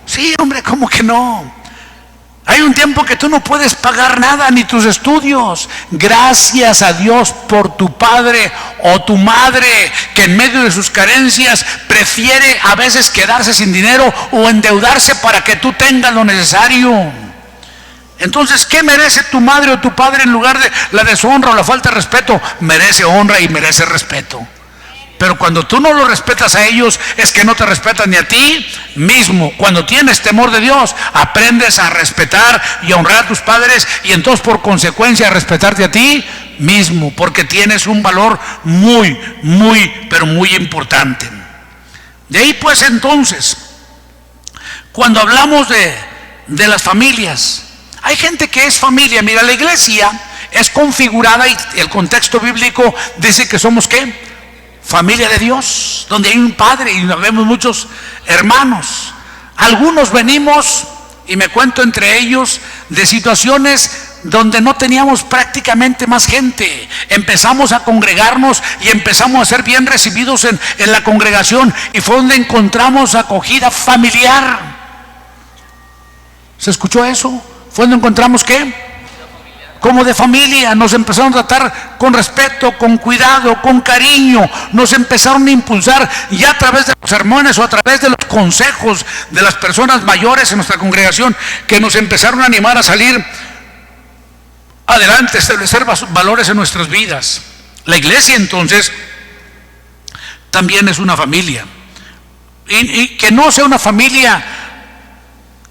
Sí, hombre, ¿cómo que no? Hay un tiempo que tú no puedes pagar nada, ni tus estudios. Gracias a Dios por tu padre o tu madre, que en medio de sus carencias prefiere a veces quedarse sin dinero o endeudarse para que tú tengas lo necesario. Entonces, ¿qué merece tu madre o tu padre en lugar de la deshonra o la falta de respeto? Merece honra y merece respeto. Pero cuando tú no lo respetas a ellos, es que no te respetan ni a ti mismo. Cuando tienes temor de Dios, aprendes a respetar y a honrar a tus padres, y entonces por consecuencia a respetarte a ti mismo, porque tienes un valor muy, pero muy importante. De ahí pues entonces, cuando hablamos de las familias, hay gente que es familia. Mira, la iglesia es configurada, y el contexto bíblico dice que somos ¿qué? Familia de Dios, donde hay un padre y vemos muchos hermanos. Algunos venimos, y me cuento entre ellos, de situaciones donde no teníamos prácticamente más gente. Empezamos a congregarnos y empezamos a ser bien recibidos en la congregación, y fue donde encontramos acogida familiar. ¿Se escuchó eso? Fue donde encontramos ¿qué? como de familia, nos empezaron a tratar con respeto, con cuidado, con cariño, nos empezaron a impulsar, ya a través de los sermones o a través de los consejos de las personas mayores en nuestra congregación, que nos empezaron a animar a salir adelante, establecer valores en nuestras vidas. La iglesia entonces también es una familia, y que no sea una familia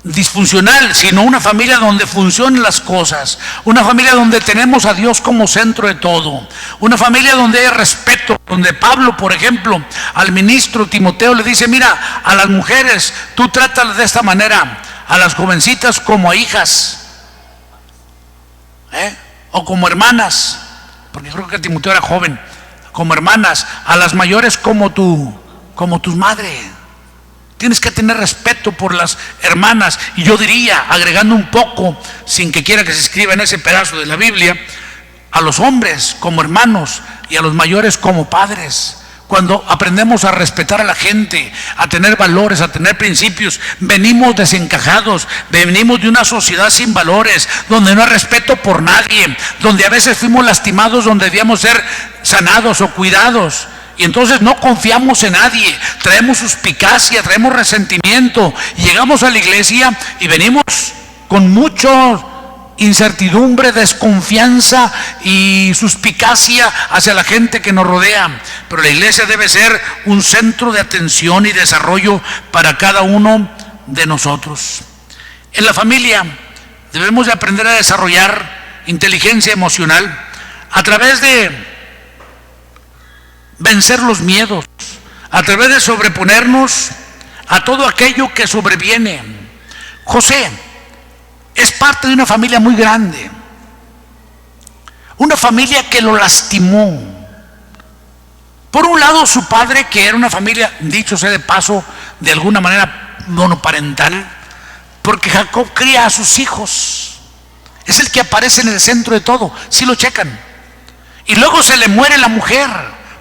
disfuncional, sino una familia donde funcionen las cosas, una familia donde tenemos a Dios como centro de todo, una familia donde hay respeto, donde Pablo, por ejemplo, al ministro Timoteo le dice: mira, a las mujeres tú trátalas de esta manera, a las jovencitas como a hijas, o como hermanas, porque creo que Timoteo era joven, como hermanas, a las mayores como tus madres. Tienes que tener respeto por las hermanas. Y yo diría, agregando un poco, sin que quiera que se escriba en ese pedazo de la Biblia, a los hombres como hermanos y a los mayores como padres. Cuando aprendemos a respetar a la gente, a tener valores, a tener principios, venimos desencajados, venimos de una sociedad sin valores, donde no hay respeto por nadie, donde a veces fuimos lastimados, donde debíamos ser sanados o cuidados. Y entonces no confiamos en nadie, traemos suspicacia, traemos resentimiento, y llegamos a la iglesia y venimos con mucha incertidumbre, desconfianza y suspicacia hacia la gente que nos rodea. Pero la iglesia debe ser un centro de atención y desarrollo para cada uno de nosotros. En la familia debemos de aprender a desarrollar inteligencia emocional a través de vencer los miedos, a través de sobreponernos a todo aquello que sobreviene. José es parte de una familia muy grande, una familia que lo lastimó. Por un lado, su padre, que era una familia, dicho sea de paso, de alguna manera monoparental, porque Jacob cría a sus hijos, es el que aparece en el centro de todo, si lo checan. Y luego se le muere la mujer,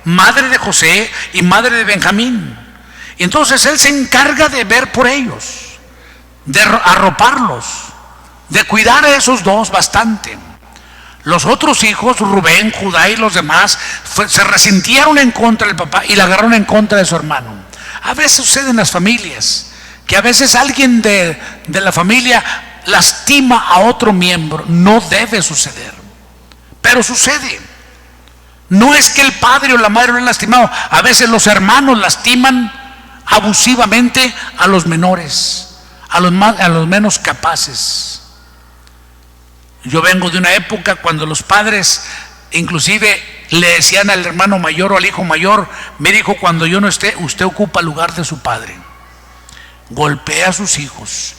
madre de José y madre de Benjamín. Y entonces él se encarga de ver por ellos, de arroparlos, de cuidar a esos dos bastante. Los otros hijos, Rubén, Judá y los demás, se resintieron en contra del papá y la agarraron en contra de su hermano. A veces sucede en las familias, que a veces alguien de la familia lastima a otro miembro. No debe suceder, pero sucede. No es que el padre o la madre lo han lastimado, a veces los hermanos lastiman abusivamente a los menores, a los menos capaces. Yo vengo de una época cuando los padres inclusive le decían al hermano mayor o al hijo mayor: mire, hijo, cuando yo no esté, usted ocupa el lugar de su padre. Golpea a sus hijos,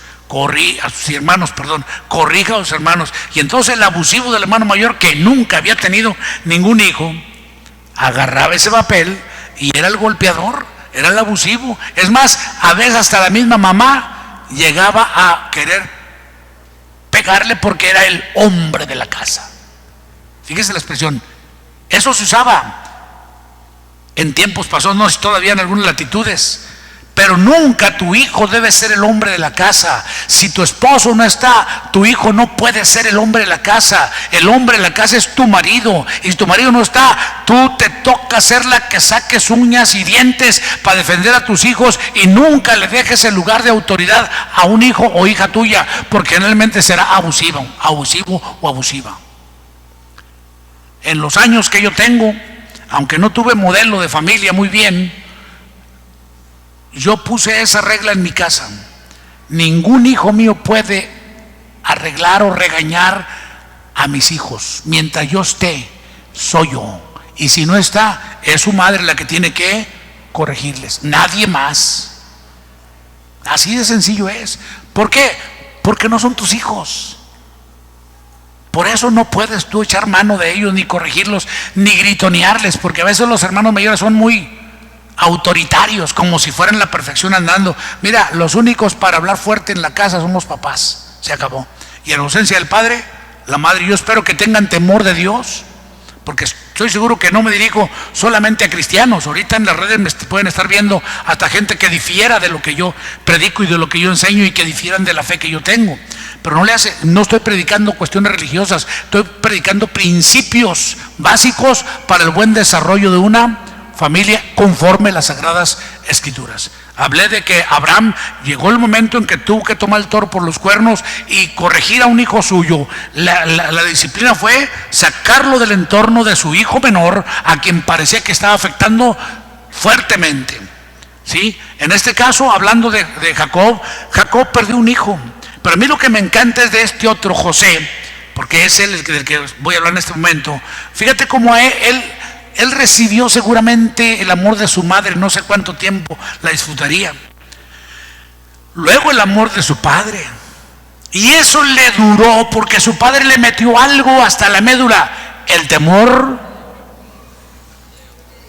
a sus hermanos, corrija a los hermanos. Y entonces el abusivo del hermano mayor, que nunca había tenido ningún hijo, agarraba ese papel y era el golpeador, era el abusivo. Es más, a veces hasta la misma mamá llegaba a querer pegarle porque era el hombre de la casa. Fíjese la expresión, eso se usaba en tiempos pasados, no sé, todavía en algunas latitudes. Pero nunca tu hijo debe ser el hombre de la casa. Si tu esposo no está, tu hijo no puede ser el hombre de la casa. El hombre de la casa es tu marido. Y si tu marido no está, tú te toca ser la que saques uñas y dientes para defender a tus hijos, y nunca le dejes el lugar de autoridad a un hijo o hija tuya, porque generalmente será abusivo o abusiva. En los años que yo tengo, aunque no tuve modelo de familia muy bien, yo puse esa regla en mi casa: ningún hijo mío puede arreglar o regañar a mis hijos. Mientras yo esté, soy yo, y si no está, es su madre la que tiene que corregirles, nadie más. Así de sencillo es. ¿Por qué? Porque no son tus hijos. Por eso no puedes tú echar mano de ellos, ni corregirlos, ni gritonearles, porque a veces los hermanos mayores son muy autoritarios, como si fueran la perfección andando. Mira, los únicos para hablar fuerte en la casa son los papás, se acabó. Y en ausencia del padre, la madre. Yo espero que tengan temor de Dios, porque estoy seguro que no me dirijo solamente a cristianos. Ahorita en las redes me pueden estar viendo hasta gente que difiera de lo que yo predico y de lo que yo enseño, y que difieran de la fe que yo tengo. pero no estoy predicando cuestiones religiosas, estoy predicando principios básicos para el buen desarrollo de una familia conforme las Sagradas Escrituras. Hablé de que Abraham llegó el momento en que tuvo que tomar el toro por los cuernos y corregir a un hijo suyo. La disciplina fue sacarlo del entorno de su hijo menor, a quien parecía que estaba afectando fuertemente. ¿Sí? En este caso, hablando de Jacob, Jacob perdió un hijo. Pero a mí lo que me encanta es de este otro José, porque es él del que voy a hablar en este momento. Fíjate cómo él recibió seguramente el amor de su madre, no sé cuánto tiempo la disfrutaría. Luego el amor de su padre. Y eso le duró porque su padre le metió algo hasta la médula: el temor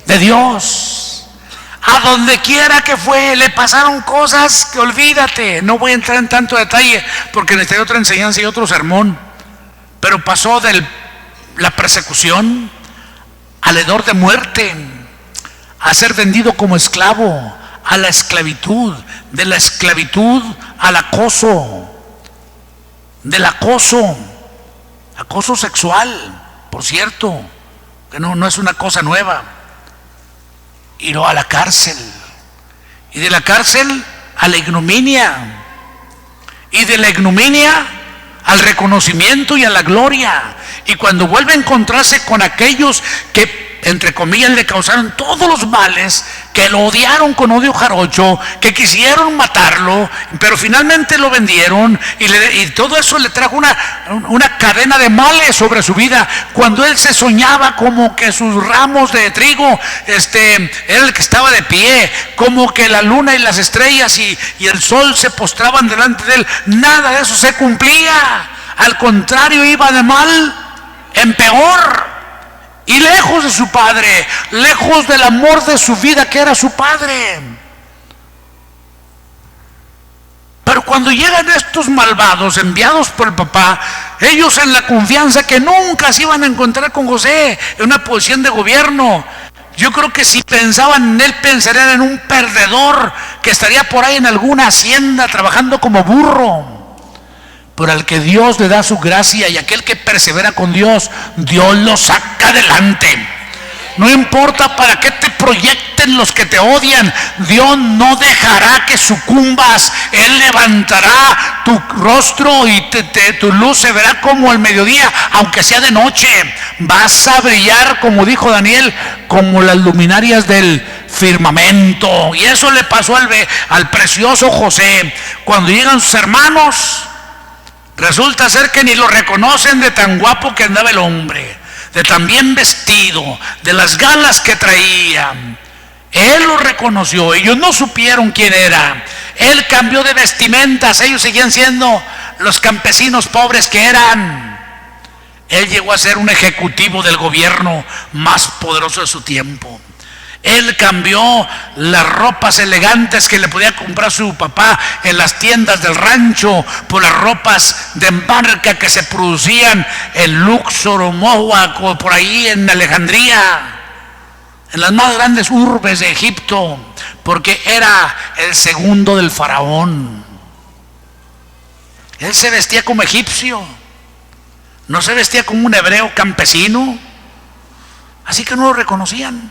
de Dios. A donde quiera que fue, le pasaron cosas que olvídate. No voy a entrar en tanto detalle porque necesitaría otra enseñanza y otro sermón. Pero pasó de la persecución al hedor de muerte, a ser vendido como esclavo, a la esclavitud, de la esclavitud al acoso, del acoso sexual, por cierto, que no es una cosa nueva. Y luego a la cárcel, y de la cárcel a la ignominia, y de la ignominia al reconocimiento y a la gloria. Y cuando vuelve a encontrarse con aquellos que, entre comillas, le causaron todos los males, que lo odiaron con odio jarocho, que quisieron matarlo, pero finalmente lo vendieron, y todo eso le trajo una cadena de males sobre su vida. Cuando él se soñaba como que sus ramos de trigo era el que estaba de pie, como que la luna y las estrellas y el sol se postraban delante de él, nada de eso se cumplía. Al contrario, iba de mal en peor, y lejos de su padre, lejos del amor de su vida que era su padre. Pero cuando llegan estos malvados enviados por el papá, ellos en la confianza que nunca se iban a encontrar con José en una posición de gobierno, yo creo que si pensaban en él, pensarían en un perdedor que estaría por ahí en alguna hacienda trabajando como burro. Pero al que Dios le da su gracia, y aquel que persevera con Dios, Dios lo saca adelante. No importa para qué te proyecten los que te odian, Dios no dejará que sucumbas. Él levantará tu rostro y tu luz se verá como el mediodía, aunque sea de noche. Vas a brillar, como dijo Daniel, como las luminarias del firmamento. Y eso le pasó al precioso José. Cuando llegan sus hermanos, resulta ser que ni lo reconocen de tan guapo que andaba el hombre, de tan bien vestido, de las galas que traía. Él lo reconoció, ellos no supieron quién era. Él cambió de vestimentas, ellos seguían siendo los campesinos pobres que eran. Él llegó a ser un ejecutivo del gobierno más poderoso de su tiempo. Él cambió las ropas elegantes que le podía comprar su papá en las tiendas del rancho por las ropas de marca que se producían en Luxor o Mohawk o por ahí en Alejandría, en las más grandes urbes de Egipto, porque era el segundo del faraón. Él se vestía como egipcio, no se vestía como un hebreo campesino, así que no lo reconocían.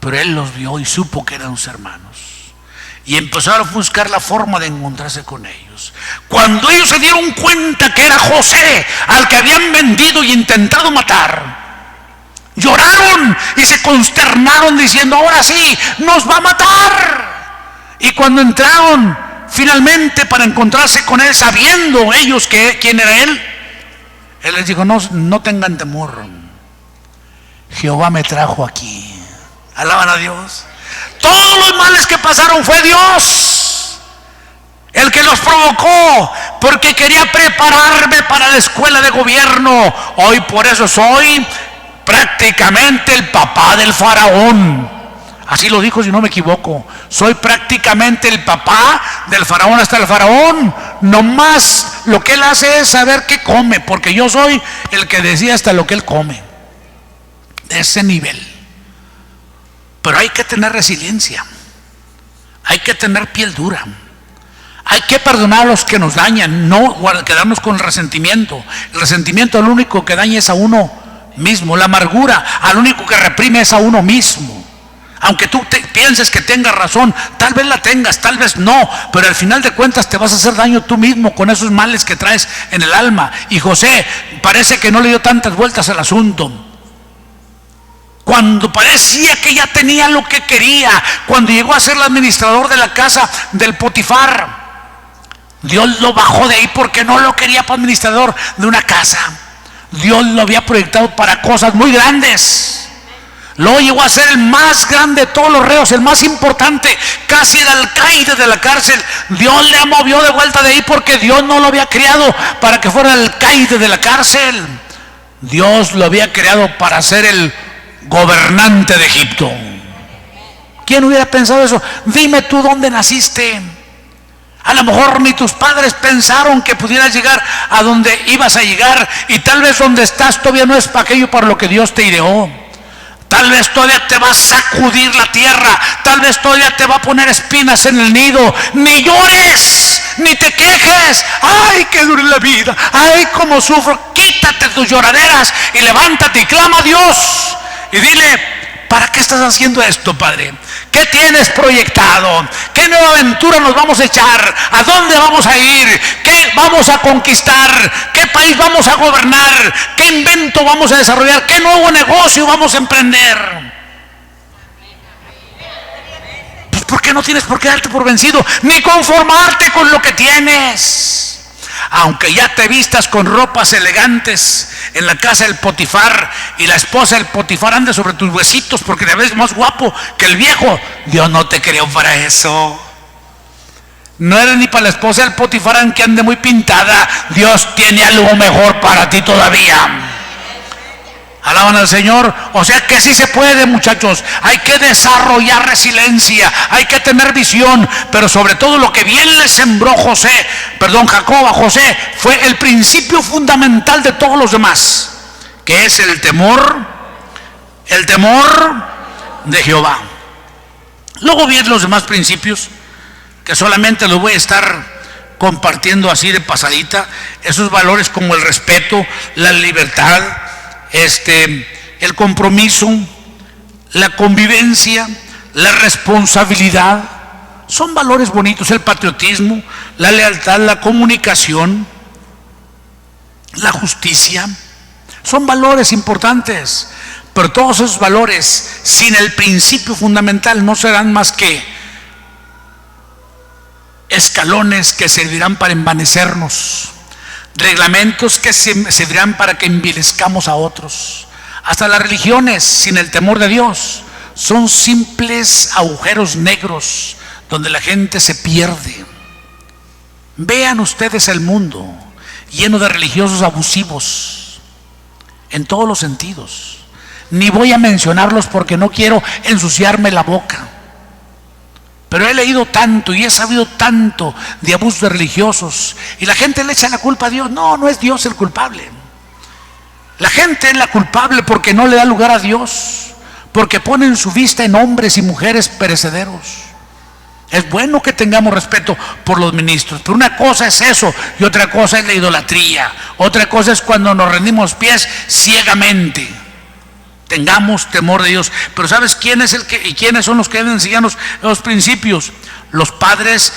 Pero él los vio y supo que eran sus hermanos, y empezaron a buscar la forma de encontrarse con ellos. Cuando ellos se dieron cuenta que era José al que habían vendido y intentado matar, lloraron y se consternaron diciendo: ahora sí, nos va a matar. Y cuando entraron finalmente para encontrarse con él, sabiendo ellos quién era él les dijo: no tengan temor, Jehová me trajo aquí. Alaban a Dios. Todos los males que pasaron fue Dios el que los provocó, porque quería prepararme para la escuela de gobierno. Hoy por eso soy prácticamente el papá del faraón. Así lo dijo, si no me equivoco. Soy prácticamente el papá del faraón. Hasta el faraón, nomás lo que él hace es saber qué come, porque yo soy el que decía hasta lo que él come. De ese nivel. Pero hay que tener resiliencia, hay que tener piel dura, Hay que perdonar a los que nos dañan, no quedarnos con el resentimiento. El resentimiento lo único que daña es a uno mismo. La amargura al único que reprime es a uno mismo. Aunque tú pienses que tengas razón, tal vez la tengas, tal vez no, pero al final de cuentas te vas a hacer daño tú mismo con esos males que traes en el alma. Y José parece que no le dio tantas vueltas al asunto. Cuando parecía que ya tenía lo que quería, cuando llegó a ser el administrador de la casa del Potifar, Dios lo bajó de ahí porque no lo quería para administrador de una casa. Dios lo había proyectado para cosas muy grandes. Luego llegó a ser el más grande de todos los reos, el más importante, casi el alcaide de la cárcel. Dios le movió de vuelta de ahí porque Dios no lo había creado para que fuera el alcaide de la cárcel. Dios lo había creado para ser el gobernante de Egipto. ¿Quién hubiera pensado eso? Dime tú dónde naciste. A lo mejor ni tus padres pensaron que pudieras llegar a donde ibas a llegar, y tal vez donde estás todavía no es para aquello para lo que Dios te ideó. Tal vez todavía te va a sacudir la tierra, tal vez todavía te va a poner espinas en el nido. Ni llores, ni te quejes. Ay, que dure la vida, ay, cómo sufro. Quítate tus lloraderas y levántate y clama a Dios y dile: ¿para qué estás haciendo esto, Padre? ¿Qué tienes proyectado? ¿Qué nueva aventura nos vamos a echar? ¿A dónde vamos a ir? ¿Qué vamos a conquistar? ¿Qué país vamos a gobernar? ¿Qué invento vamos a desarrollar? ¿Qué nuevo negocio vamos a emprender? Pues porque no tienes por qué darte por vencido, ni conformarte con lo que tienes. Aunque ya te vistas con ropas elegantes en la casa del Potifar y la esposa del Potifar ande sobre tus huesitos porque te ves más guapo que el viejo, Dios no te creó para eso. No eres ni para la esposa del Potifar aunque ande muy pintada. Dios tiene algo mejor para ti todavía. Alaban al Señor. O sea que sí se puede, muchachos. Hay que desarrollar resiliencia, hay que tener visión, pero sobre todo lo que bien le sembró Jacob a José fue el principio fundamental de todos los demás, que es el temor de Jehová. Luego vienen los demás principios que solamente los voy a estar compartiendo así de pasadita. Esos valores como el respeto, la libertad, el compromiso, la convivencia, la responsabilidad, son valores bonitos. El patriotismo, la lealtad, la comunicación, la justicia, son valores importantes. Pero todos esos valores, sin el principio fundamental, no serán más que escalones que servirán para envanecernos, reglamentos que servirán para que envilezcamos a otros. Hasta las religiones sin el temor de Dios son simples agujeros negros donde la gente se pierde. Vean ustedes el mundo lleno de religiosos abusivos en todos los sentidos. Ni voy a mencionarlos porque no quiero ensuciarme la boca, pero he leído tanto y he sabido tanto de abusos de religiosos, y la gente le echa la culpa a Dios. No, no es Dios el culpable. La gente es la culpable porque no le da lugar a Dios, porque ponen su vista en hombres y mujeres perecederos. Es bueno que tengamos respeto por los ministros, pero una cosa es eso y otra cosa es la idolatría. Otra cosa es cuando nos rendimos pies ciegamente. Tengamos temor de Dios. Pero ¿sabes quién es y quiénes son los que deben enseñarnos los principios? Los padres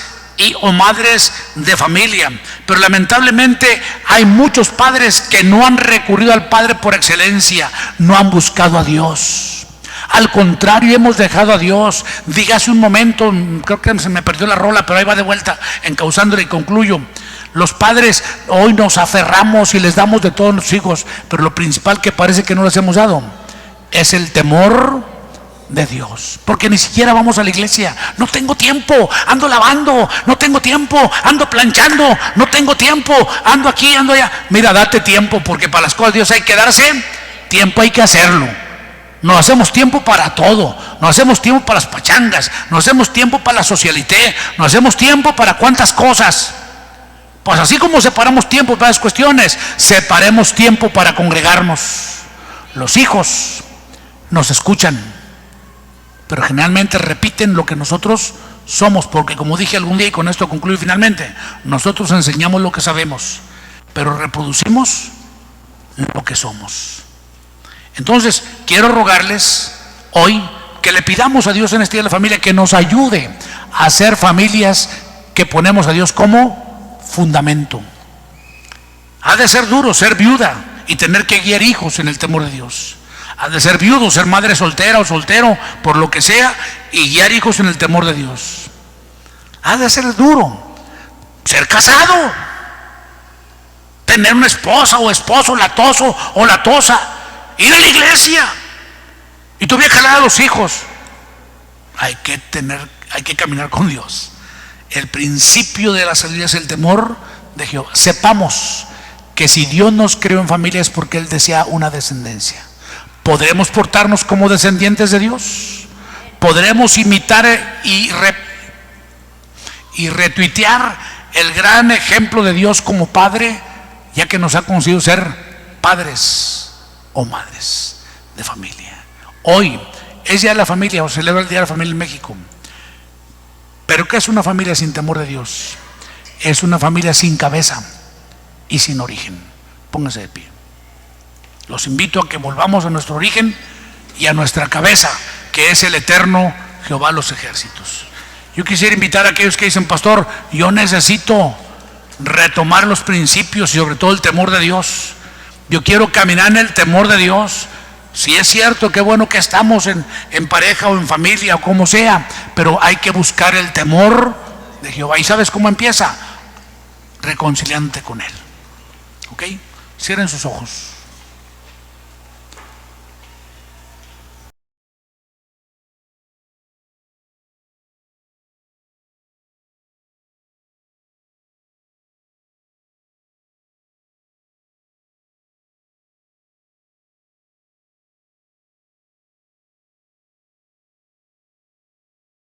o madres de familia. Pero lamentablemente hay muchos padres que no han recurrido al Padre por excelencia, no han buscado a Dios. Al contrario, hemos dejado a Dios. Dije hace un momento, creo que se me perdió la rola, pero ahí va de vuelta, encauzándola y concluyo. Los padres hoy nos aferramos y les damos de todos los hijos, pero lo principal que parece que no les hemos dado es el temor de Dios, porque ni siquiera vamos a la iglesia. No tengo tiempo, ando lavando. No tengo tiempo, ando planchando. No tengo tiempo, ando aquí, ando allá. Mira, date tiempo, porque para las cosas de Dios hay que darse tiempo, hay que hacerlo. No hacemos tiempo para todo, no hacemos tiempo para las pachangas, no hacemos tiempo para la socialité, no hacemos tiempo para cuántas cosas. Pues así como separamos tiempo para las cuestiones, separemos tiempo para congregarnos. Los hijos nos escuchan, pero generalmente repiten lo que nosotros somos, porque como dije algún día y con esto concluyo finalmente, nosotros enseñamos lo que sabemos, pero reproducimos lo que somos. Entonces, quiero rogarles hoy que le pidamos a Dios en este día de la familia que nos ayude a hacer familias que ponemos a Dios como fundamento. Ha de ser duro ser viuda y tener que guiar hijos en el temor de Dios. Ha de ser viudo, ser madre soltera o soltero, por lo que sea, y guiar hijos en el temor de Dios. Ha de ser duro ser casado, tener una esposa o esposo latoso o latosa, ir a la iglesia y todavía jalar a los hijos. Hay que caminar con Dios. El principio de la salida es el temor de Jehová. Sepamos que si Dios nos creó en familia es porque Él desea una descendencia. ¿Podremos portarnos como descendientes de Dios? ¿Podremos imitar y retuitear el gran ejemplo de Dios como Padre, ya que nos ha concedido ser padres o madres de familia? Hoy es Día de la Familia, o celebra el Día de la Familia en México. ¿Pero qué es una familia sin temor de Dios? Es una familia sin cabeza y sin origen. Pónganse de pie. Los invito a que volvamos a nuestro origen y a nuestra cabeza, que es el eterno Jehová de los ejércitos. Yo quisiera invitar a aquellos que dicen: pastor, yo necesito retomar los principios y sobre todo el temor de Dios. Yo quiero caminar en el temor de Dios. Si es cierto, qué bueno que estamos en pareja o en familia o como sea, pero hay que buscar el temor de Jehová. ¿Y sabes cómo empieza? Reconciliándote con Él. ¿Ok? Cierren sus ojos.